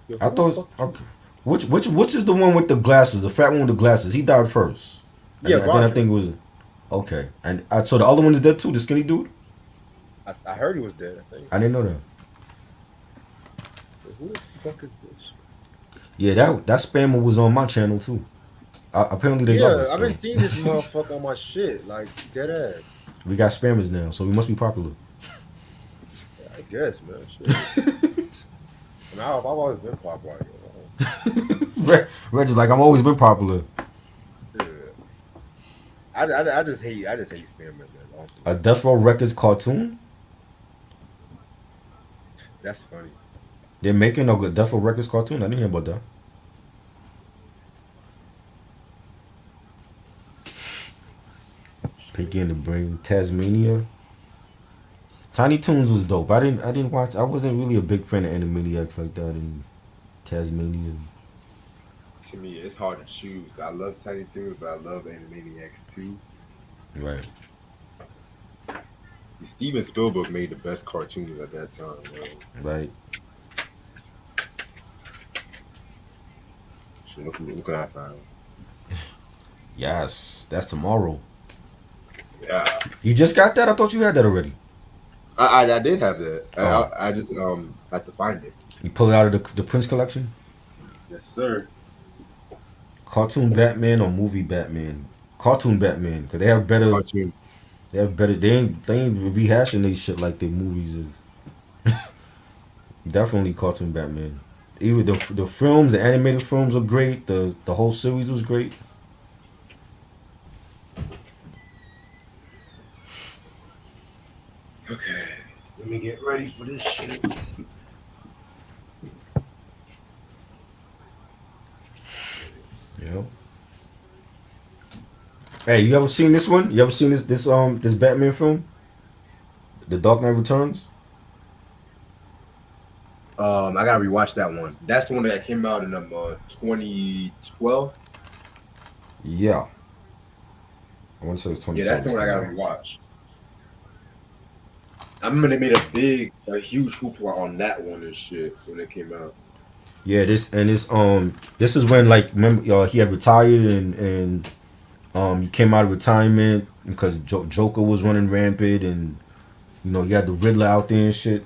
Yo, I who the thought fuck? okay. Which is the one with the glasses? The fat one with the glasses. He died first, Yeah, and then I Roger. think it was okay. And so the other one is dead too. The skinny dude. I heard he was dead. I think. I didn't know that. Who the fuck is this? Yeah, that spammer was on my channel too. Apparently they love Yeah, us. I've So been seeing this motherfucker on my shit, like dead ass. we got spammers now, so we must be popular. Yeah, I guess, man. Shit. I mean, I've always been popular. Reggie's like I've always been popular. Yeah. I just hate spammers, man. Honestly. A Death Row Records cartoon. That's funny. They're making a Death Row Records cartoon. I didn't hear about that. Pinky and the Brain, Tasmania. Tiny Toons was dope. I didn't watch. I wasn't really a big fan of Animaniacs like that in Tasmania. To me, it's hard to choose. I love Tiny Toons, but I love Animaniacs too. Right. Steven Spielberg made the best cartoons at that time. Right. Shit, what can I find? Yes. That's tomorrow. Yeah, You just got that? I thought you had that already. I did have that. Oh. I just had to find it. You pull it out of the Prince collection? Yes, sir. Cartoon Batman or movie Batman? Cartoon Batman, because they have better. Cartoon. They have better. They ain't rehashing they shit like their movies is. Definitely Cartoon Batman. Even the films, the animated films are great. The whole series was great. Okay, let me get ready for this shit. Yeah. Hey, you ever seen this one? You ever seen this Batman film? The Dark Knight Returns? I gotta rewatch that one. That's the one that came out in 2012. Yeah. I want to say it's Yeah, that's 2012. the one I gotta rewatch. I remember they made a huge hoopla on that one and shit when it came out. Yeah, this is when like remember he had retired and he came out of retirement because Joker was running rampant and he had the Riddler out there and shit.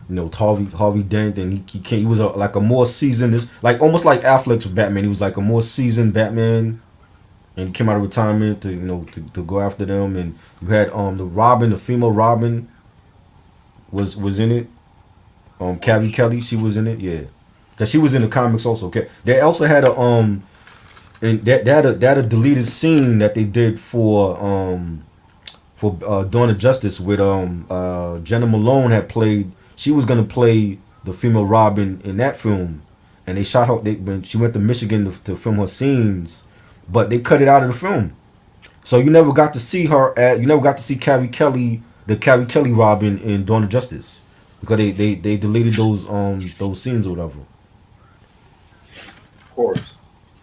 With Harvey Dent and he was like a more seasoned, like almost like Affleck's Batman. He was like a more seasoned Batman, and he came out of retirement to go after them. And you had the Robin, the female Robin, was in it. Carrie Kelly, she was in it, yeah, because she was in the comics also. Okay, they also had and they had a deleted scene that they did for Dawn of Justice with Jenna Malone had played. She was gonna play the female Robin in that film, and they shot her. When she went to Michigan to film her scenes, but they cut it out of the film, so you never got to see her. You never got to see Carrie Kelly, the Carrie Kelly Robin in Dawn of Justice, because they deleted those scenes or whatever. Of course.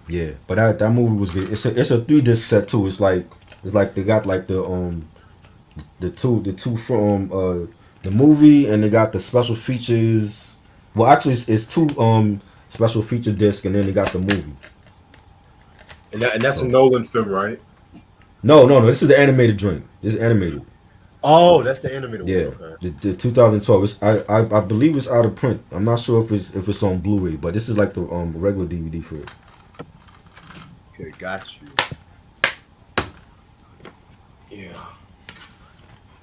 Yeah, but that movie was good. It's a 3-disc set too. It's like they got like the two from the movie, and they got the special features. Well, actually, it's two special feature disc, and then they got the movie. And that's So, a Nolan film, right? no. This is the animated joint. This is animated. Oh, that's the animated Yeah, one. Okay. the 2012. I believe it's out of print. I'm not sure if it's on Blu-ray, but this is like the regular DVD for it. Okay, got you. Yeah.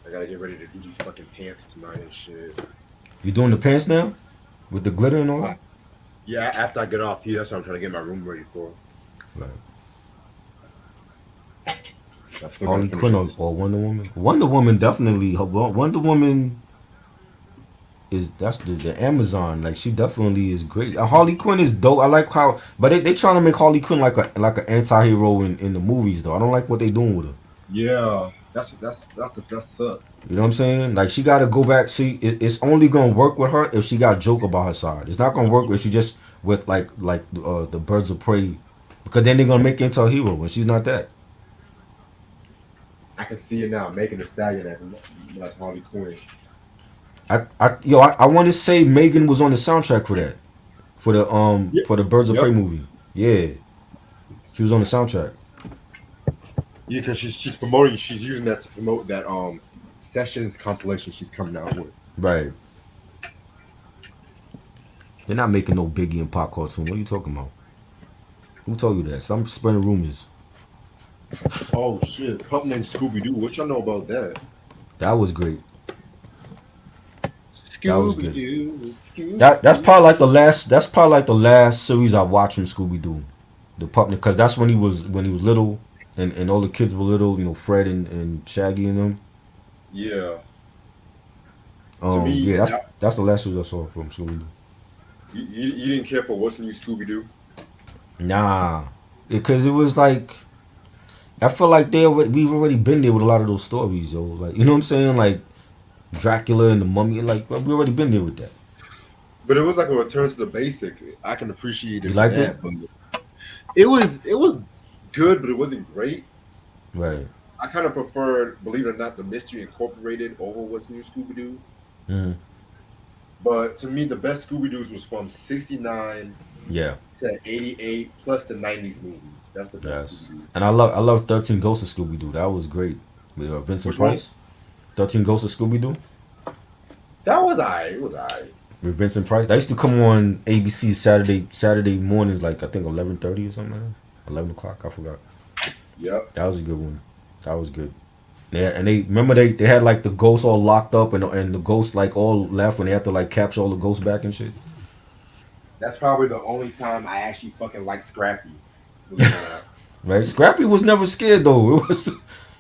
I gotta get ready to do these fucking pants tonight and shit. You doing the pants now, with the glitter and all that? Yeah, after I get off here, that's what I'm trying to get my room ready for. Right. I'm still Harley gonna Quinn finish or Wonder Woman. Wonder Woman definitely. Wonder Woman. is that's the Amazon. Like she definitely is great. Harley Quinn is dope. I like how, but they trying to make Harley Quinn like an anti-hero in the movies though. I don't like what they doing with her. Yeah, that sucks. You know what I'm saying? Like she got to go back. It's only gonna work with her if she got joke about her side. It's not gonna work if she just with like the Birds of Prey, because then they're gonna make her into a hero when she's not that. I can see it now, making the stallion as Harley Quinn. I want to say Megan was on the soundtrack Yep. for the Birds of Prey Yep. movie. Yeah, she was on the soundtrack. Yeah, because she's promoting. She's using that to promote that sessions compilation she's coming out with. Right. They're not making no Biggie and Pop cartoon. What are you talking about? Who told you that? Stop spreading rumors. Oh shit, pup named Scooby Doo. What y'all know about that? That was great. That was Scooby good. Doo, That's probably like the last. That's probably like the last series I watched from Scooby Doo, the puppet, because that's when he was little, and all the kids were little. You know, Fred and Shaggy and them. Yeah. To me, Yeah, that's the last series I saw from Scooby Doo. you didn't care for what's new Scooby Doo. Nah, because it was like I feel like we've already been there with a lot of those stories, yo. Like you know what I'm saying, like Dracula and the Mummy. Like we already been there with that. But it was like a return to the basics. I can appreciate You it for liked it, that, but it was good, but it wasn't great. right? I kind of preferred, believe it or not, the Mystery Incorporated over what's new Scooby Doo. Mm, But to me, the best Scooby Doo's was from '69 yeah. to '88 plus the '90s movies. That's the best Yes, Scooby Doo. and I love 13 Ghosts of Scooby Doo. That was great with Vincent Which one? Price. 13 Ghosts of Scooby Doo That was alright. It was alright. with Vincent Price. That used to come on ABC Saturday mornings, like I think 11:30 or something like that. 11 o'clock. I forgot. Yep. That was a good one. That was good. Yeah, and they remember they had like the ghosts all locked up and the ghosts like all left when they had to like capture all the ghosts back and shit. That's probably the only time I actually fucking liked Scrappy. Was, Right? Scrappy was never scared though. It was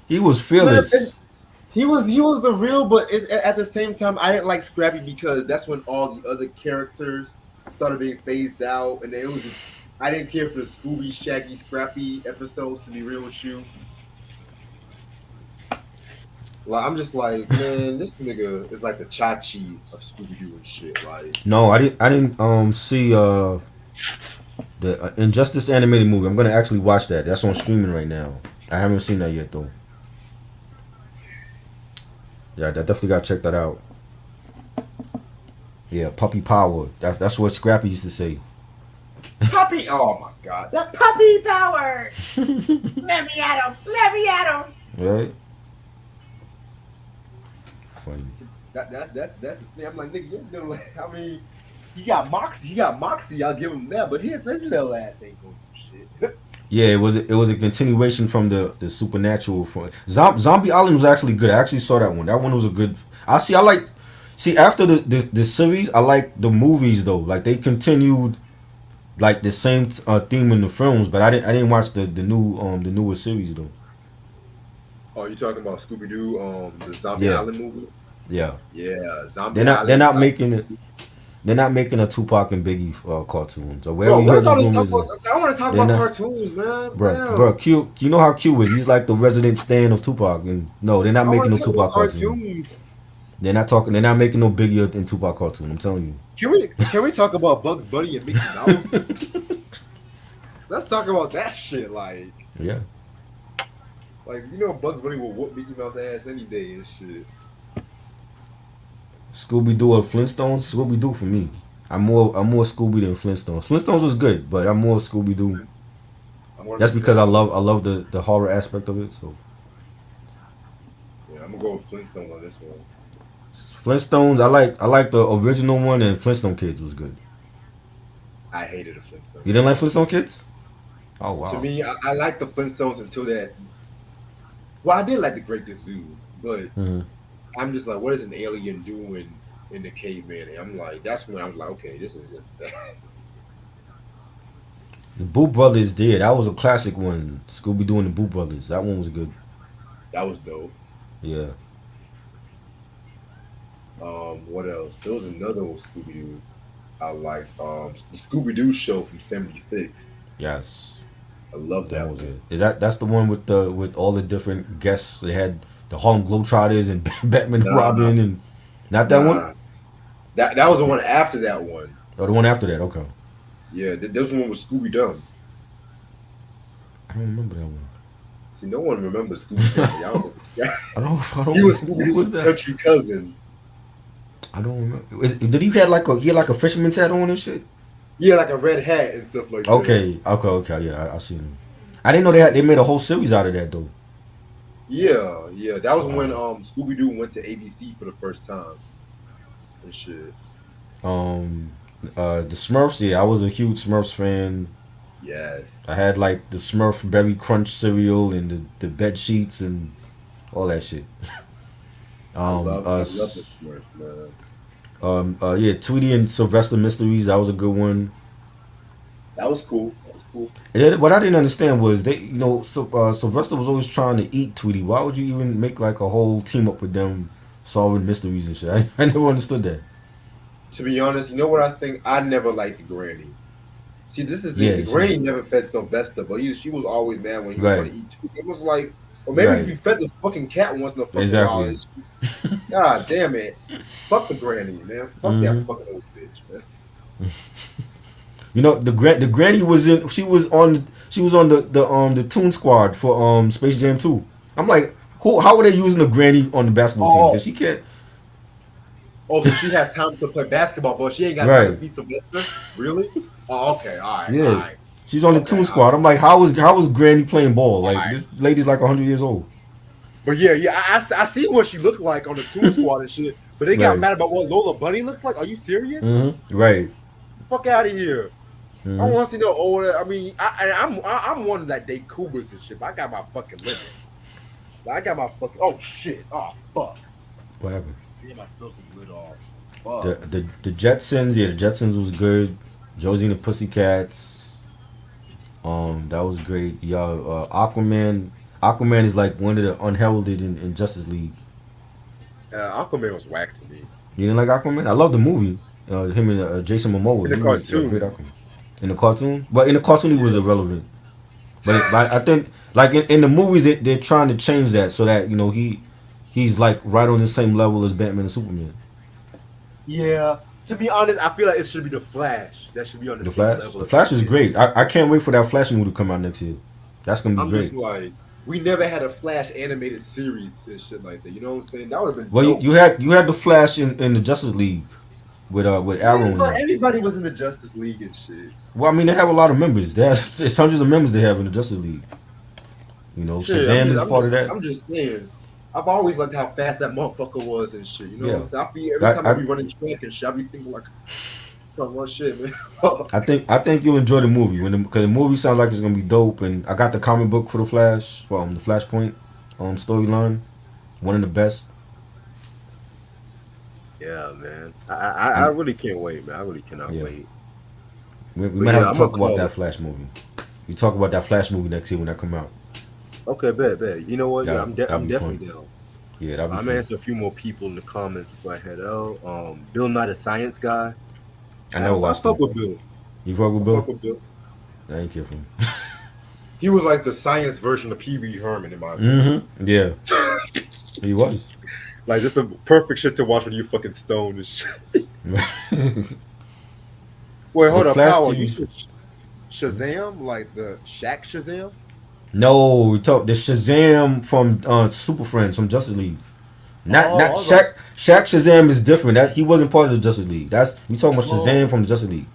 he was Man, fearless. he was the real, but at the same time, I didn't like Scrappy because that's when all the other characters started being phased out, and it was just, I didn't care for the Scooby, Shaggy, Scrappy episodes. To be real with you, like I'm just like, man, this nigga is like the Chachi of Scooby Doo and shit. Like, No, I didn't see the Injustice animated movie. I'm gonna actually watch that. That's on streaming right now. I haven't seen that yet though. Yeah, I definitely gotta check that out. Yeah, puppy power. That's what Scrappy used to say. puppy, oh my god, that puppy power. Let me at him. Let me at him. Right? Funny. That's the thing. I'm like, nigga, you're like, I mean, he got moxie. He got moxie. I'll give him that. But his little ass ain't going some shit. Yeah, it was a continuation from the supernatural. From Zombie Island was actually good. I actually saw that one. That one was a good. I like. See, after the series, I like the movies though. Like they continued like the same theme in the films, but I didn't watch the newer series though. Oh, you talking about Scooby Doo? The Zombie Yeah, Island movie? yeah. Yeah, They're Zombie not they're Island. not making it. They're not making a Tupac and Biggie cartoons or wherever Bro, you what heard about these this? rumors. I want to talk They're about not, cartoons, man. bro. Damn. Q. You know how Q is. He's like the resident stan of Tupac, and no, they're not I making want no to talk about Tupac cartoon. cartoons. They're not talking. They're not making no Biggie and Tupac cartoon. I'm telling you. Can we talk about Bugs Bunny and Mickey Mouse? Let's talk about that shit. Yeah. Like Bugs Bunny will whoop Mickey Mouse ass any day and shit. Scooby Doo or Flintstones? Scooby Doo for me. I'm more Scooby than Flintstones. Flintstones was good, but I'm more Scooby Doo. I'm gonna That's be because I Flintstone. love the horror aspect of it. So Yeah, I'm gonna go with Flintstone on this one. Flintstones, I like the original one, and Flintstone Kids was good. I hated the Flintstones. You didn't like Flintstone Kids? Oh To wow. me, I like the Flintstones until that. Well, I did like the Great Gazoo, but hmm I'm just like, what is an alien doing in the caveman? And I'm like, that's when I was like, okay, this is it. The Boo Brothers did. That was a classic one. Scooby Doo and the Boo Brothers. That one was good. That was dope. Yeah. What else? There was another one Scooby Doo I liked. The Scooby Doo show from '76. Yes, I love that that was one. it. Is that's the one with all the different guests? They had the Harlem Globetrotters and Batman and Nah, Robin, and not that one. nah. That was the one after that one. Or the one after that. Okay, Yeah, this one was Scooby Dum. I don't remember that one. See, no one remembers Scooby Dum. Y'all, I don't. I he don't. was Who Scooby was Doo's that? country cousin. I don't remember. Did he had like a fisherman's hat on and shit? He had like a red hat and stuff like that. Okay. Yeah, I seen him. I didn't know they made a whole series out of that though. Yeah, yeah. That was when Wow. Scooby Doo went to ABC for the first time and shit. Um, the Smurfs. Yeah, I was a huge Smurfs fan. Yes, I had like the Smurf Berry Crunch cereal and the bed sheets and all that shit. I love the Smurfs, man. Yeah, Tweety and Sylvester Mysteries. That was a good one. That was cool. That was cool. What I didn't understand was Sylvester was always trying to eat Tweety. Why would you even make like a whole team up with them solving mysteries and shit? I never understood that. To be honest, you know what I think? I never liked the granny. See, this is the thing. The Yeah, granny never fed Sylvester, but she was always mad when he was trying right, to eat too. It was like, or maybe if right, you fed the fucking cat once in a fucking while, exactly. God damn it. Fuck the granny, man. Fuck that hmm fucking old bitch, man. You know the granny was in. She was on the Toon Squad for Space Jam 2. I'm like, who? How are they using the granny on the basketball team? Because Oh, she can't. oh, so she has time to play basketball, but she ain't got time to Right. beat Sylvester? Really? Oh, okay. All Yeah. right. She's on the Okay, Toon all Squad. I'm like, how was Granny playing ball? Like right. this lady's like 100 years old. But yeah, I see what she looked like on the Toon Squad and shit. But they got Right. mad about what Lola Bunny looks like. Are you serious? Right. Fuck out of here. I hmm want to see no older. I mean, I'm one that date cougars and shit. But I got my fucking limit. Like, I got my fucking. Oh shit. Oh fuck. What happened? Damn, I spilled some lid off. The, Fuck. the the Jetsons. Yeah, the Jetsons was good. Josie and the Pussycats. That was great. Yeah. Aquaman. Aquaman is like one of the unheralded in Justice League. Aquaman was whack to me You didn't like Aquaman? I love the movie. Him and Jason in Momoa. the He was a great cartoon. Aquaman. In the cartoon, but in the cartoon he was Yeah. irrelevant. But I think like in the movies they're trying to change that so that he's like right on the same level as Batman and Superman. Yeah. To be honest, I feel like it should be the Flash that should be on the The same Flash, level the as Flash is Batman. great. I can't wait for that Flash movie to come out next year. That's gonna be I'm just great. like, we never had a Flash animated series and shit like that. You know what I'm saying? That would have been Well, dope. you had the Flash in the Justice League with Arrow Yeah, and but them. everybody was in the Justice League and shit. Well, I mean they have a lot of members. They have it's hundreds of members they have in the Justice League. Shit, I'm Shazam just, is I'm part of just, that. I'm just saying. I've always liked how fast that motherfucker was and shit. You know what Yeah, I'm saying? I be every I, time I I be running track and shit, I be thinking like, some more shit, man. I think you'll enjoy the movie because the movie sounds like it's gonna be dope. And I got the comic book for the Flash, the Flashpoint storyline, one of the best. Yeah, man. I And really can't wait, man. I really cannot yeah, wait. we But might yeah, have to I'm gonna talk about call that it. Flash movie. We talk about that Flash movie next year when that come out. Okay, bet. You know what? Yeah, That'll I'm be fun. definitely down. Yeah, that'll be I'm gonna fun. answer a few more people in the comments before I head out. Bill Nye the Science Guy. I never I watched fuck him. with Bill. You fuck with I fuck Bill? with Bill. I ain't care for him. He was like the science version of Pee Wee Herman, in my opinion. Yeah, he was. Like, this is perfect shit to watch when you fucking stoned and shit. The Wait, hold up, Flash Power. You TV. said Shazam? Like the Shaq Shazam? No, we talk the Shazam from Super Friends from Justice League. Not Oh, I was like, Shaq. Shaq Shazam is different. That he wasn't part of the Justice League. That's we talking about Shazam oh, from the Justice League.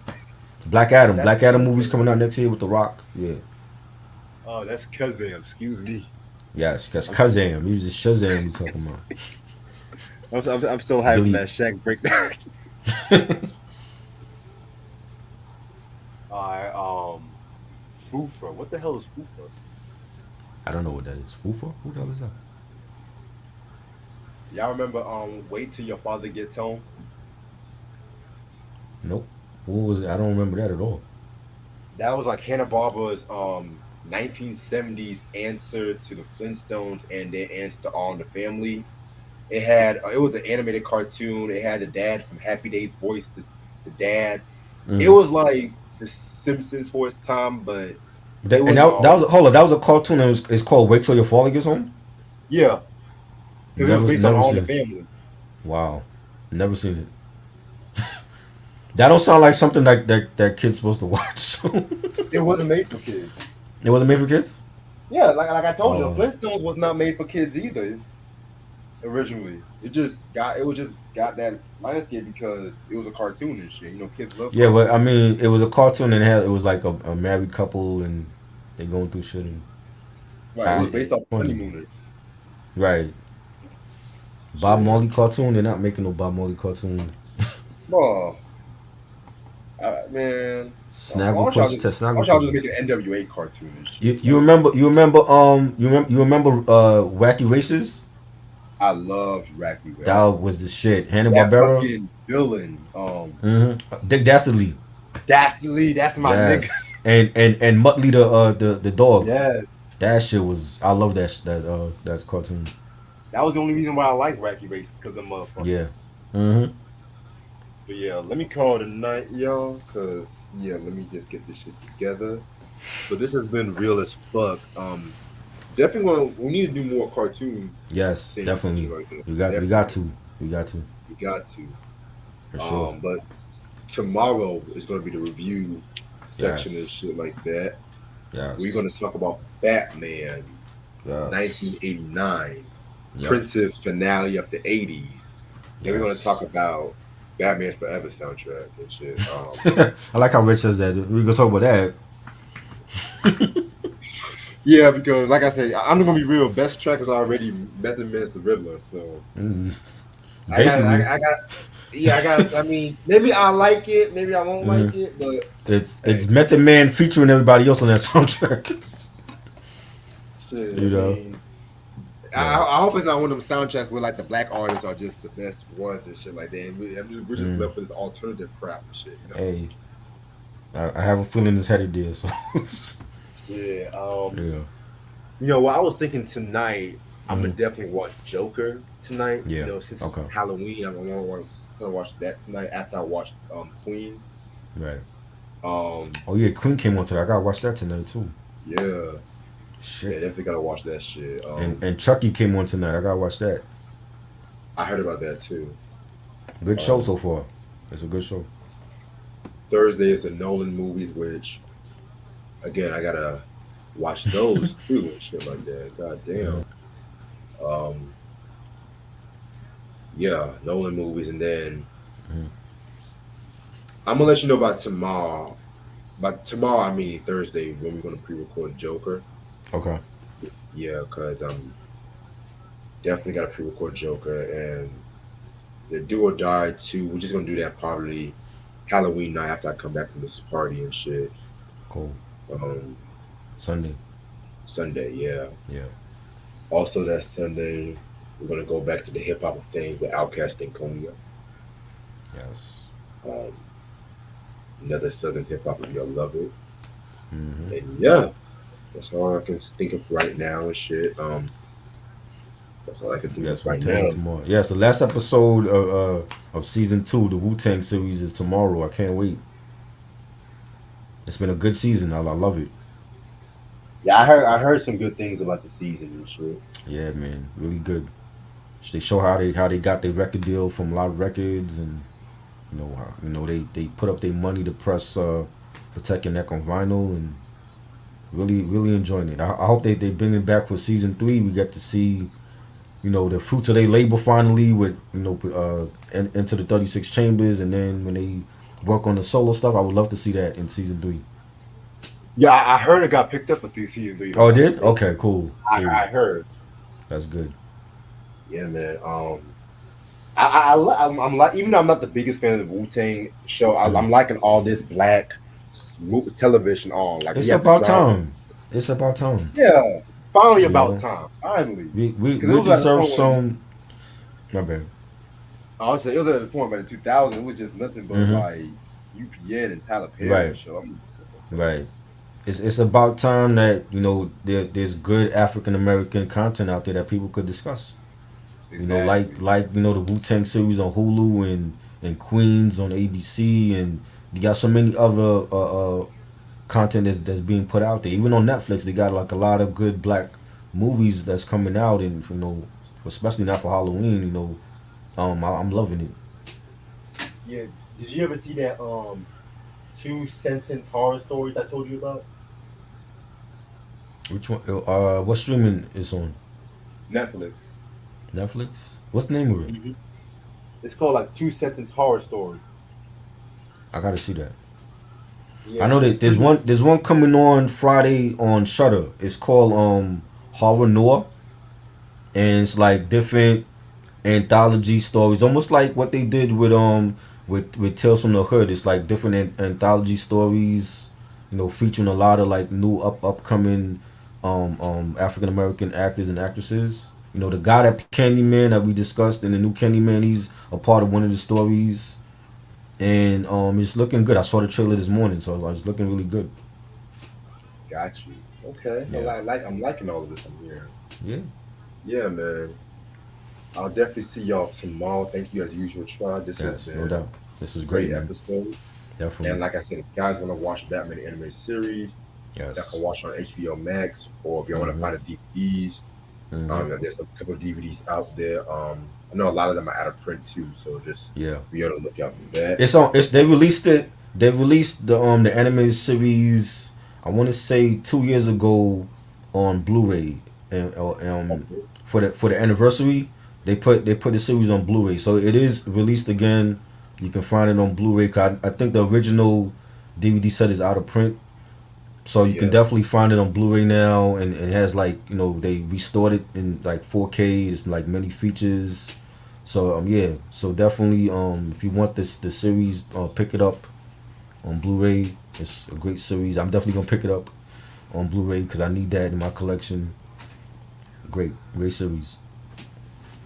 Black Adam. that's Black Adam movies Kazam. coming out next year with The Rock. Yeah. Oh, that's Kazam. Excuse me. Yes, because I'm, Kazam. He was the Shazam we talking about. I'm still hyped for Billy. that Shaq breakdown. Alright, Fufa. What the hell is Fufa? I don't know what that is. Fufa? Who the hell is that? Y'all remember Wait Till Your Father Gets Home? Nope. What was it? I don't remember that at all. That was like Hanna-Barbera's 1970s answer to the Flintstones and their answer to All in the Family. it was an animated cartoon. It had the dad from Happy Days voice the dad. It Mm. was like the Simpsons for its time, but it And was that was hold up. That was a cartoon. And it's called Wait Till Your Father Gets Home. yeah, because it was based on Never All in the seen it. Family. Wow, never seen it. That don't sound like something like that kid's supposed to watch. It wasn't made for kids. It wasn't made for kids. Yeah, like I told you, Oh, Flintstones was not made for kids either originally. It was just got that landscape because it was a cartoon and shit. You know, kids love yeah, but I cartoons. mean, it was a cartoon and it was like a married couple and they going through shit and Right, it was it, based off funny. honeymooners. Right. Bob Shit. Marley cartoon. They're not making no Bob Marley cartoon. Oh, man. Snaggle Puss. Why Snaggle don't y'all just Puss. make an NWA cartoon and You shit? you remember you remember Wacky Races? I loved Racky That Race. was the shit. Hanna That Barbera. fucking villain, Dick Dastardly. Dastardly, that's my nigga. Yes. And Muttley the dog. Yeah, That shit was I love that cartoon. that was the only reason why I like Racky Race because of Yeah. motherfuckers. Mm-hmm. But yeah, let me call it a night, y'all, cause yeah, let me just get this shit together. But this has been real as fuck. Definitely we need to do more cartoon Yes, things and shit definitely. like that. We got Definitely, to. We got to. we got to. For sure. But tomorrow is gonna be the review section and Yes. shit like that. We're Yes. gonna talk about Batman Yes. 1989, Yep. Prince's finale of the 80s. Then we're gonna talk Yes. about Batman Forever soundtrack and shit. I like how Rich says that. We gonna talk about that. Yeah, because like I said, I'm gonna be real. Best track is already Method Man's The Riddler, so Mm. I got, Basically, I got, yeah, I got. I mean, maybe I like it, maybe I won't mm, like it, but it's hey, Method Man featuring everybody else on that soundtrack. shit. I You know. mean, Right. I hope it's not one of them soundtracks where like the black artists are just the best ones and shit like that. And we're just Mm. left with this alternative crap and shit, you know. Hey, I have a feeling it's headed there. So Yeah. yeah. You know what I was thinking tonight. I'm gonna Mm. definitely watch Joker tonight. You Yeah. know, since it's Okay. Halloween, gonna watch that tonight after I watch Queen. Right. Um, Oh yeah, Queen came on today. I gotta watch that tonight too. yeah, yeah, Shit. definitely gotta watch that shit. And Chucky came on tonight. I gotta watch that. I heard about that too. Good show Um, so far. It's a good show. Thursday is the Nolan movies, which again I gotta watch those too and shit like that. God Mm-hmm. damn. Um, yeah, Nolan movies, and then Mm-hmm. I'm gonna let you know about tomorrow. But tomorrow, I mean Thursday, when we're gonna pre-record Joker. Okay. Yeah, cause definitely gotta pre-record Joker and the Do or Die too. We're just gonna do that probably Halloween night after I come back from this party and shit. Cool. Um, Sunday. Sunday, yeah. Yeah. Also that Sunday, we're gonna go back to the hip hop thing with Outkast and Cognac. Yes. Um, another Southern hip hop, if y'all love it. Mm-hmm. And yeah, that's all I can think of right now and shit. That's all I can think Yes, of Wu right Tang now. tomorrow. Yes, the last episode of season 2, the Wu Tang series, is tomorrow. I can't wait. It's been a good season. I love it. Yeah, I heard some good things about the season and shit. Yeah, man, really good. They show how they got their record deal from Loud Records, and they put up their money to press Protect Your Neck on vinyl, and really enjoying it. I hope they bring it back for season 3. We get to see the fruits of their labor finally with into the 36 chambers, and then when they work on the solo stuff, I would love to see that in season 3. Yeah, I heard it got picked up for season three. If Oh, I'm it not did? mistaken. Okay, cool. I heard. That's good. Yeah, man. I'm like, even though I'm not the biggest fan of the Wu Tang show, Mm. I'm liking all this black television on. Like we It's have the about drama. time. It's about time. Yeah, finally You about know, time. Finally, because it we was at the deserve point when some. My bad. I was saying it was at the point by the 2000s, it was just nothing but Hmm. like UPN and Tyler Perry Right, show. right. It's about time that there's good African American content out there that people could discuss. You know, Exactly. like the Wu Tang series on Hulu and Queens on ABC, and you got so many other content that's being put out there. Even on Netflix, they got like a lot of good black movies that's coming out, and especially now for Halloween. I'm loving it. Yeah. Did you ever see that two sentence horror stories I told you about? Which one? What streaming is on Netflix. Netflix? What's the name of it? hmm It's called like two sentence horror story. I gotta see that. Yeah, I know it's that there's pretty. one coming on Friday on Shutter. It's called Horror Noir, and it's like different anthology stories, almost like what they did with Tales from the Hood. It's like different anthology stories, featuring a lot of like new upcoming African American actors and actresses. The guy that Candyman that we discussed in the new Candyman, he's a part of one of the stories, and it's looking good. I saw the trailer this morning, so it's looking really good. Got you. Okay. Yeah, I'm liking all of this I'm hearing. yeah, Yeah, man. I'll definitely see y'all tomorrow. Thank you as usual, Try. This has yes, no been doubt. This a is great, great man. episode. And Definitely, like I said, if you guys want to watch Batman the animated series, y'all yes. can watch it on HBO Max, or if you want to Mhm, find the DVDs, mhm. there's a couple of DVDs out there. I know a lot of them are out of print too, so just Yeah. be on the lookout for that. It's on. It's they released it. They released the animated series. I want to say 2 years ago on Blu-ray, and Okay. for the anniversary, they put the series on Blu-ray. So it is released again. You can find it on Blu-ray. 'Cause I think the original DVD set is out of print, so you can Yeah, definitely find it on Blu-ray now. And it has like they restored it in like 4K. It's like many features. So yeah, so definitely if you want the series, pick it up on Blu-ray. It's a great series. I'm definitely gonna pick it up on Blu-ray because I need that in my collection. Great series.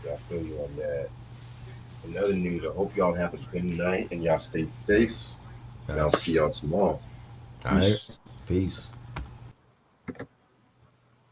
I feel you on that. In other news, I hope y'all have a good night and y'all stay safe. Yes. And I'll see Yes. y'all tomorrow. All right. Peace. Peace.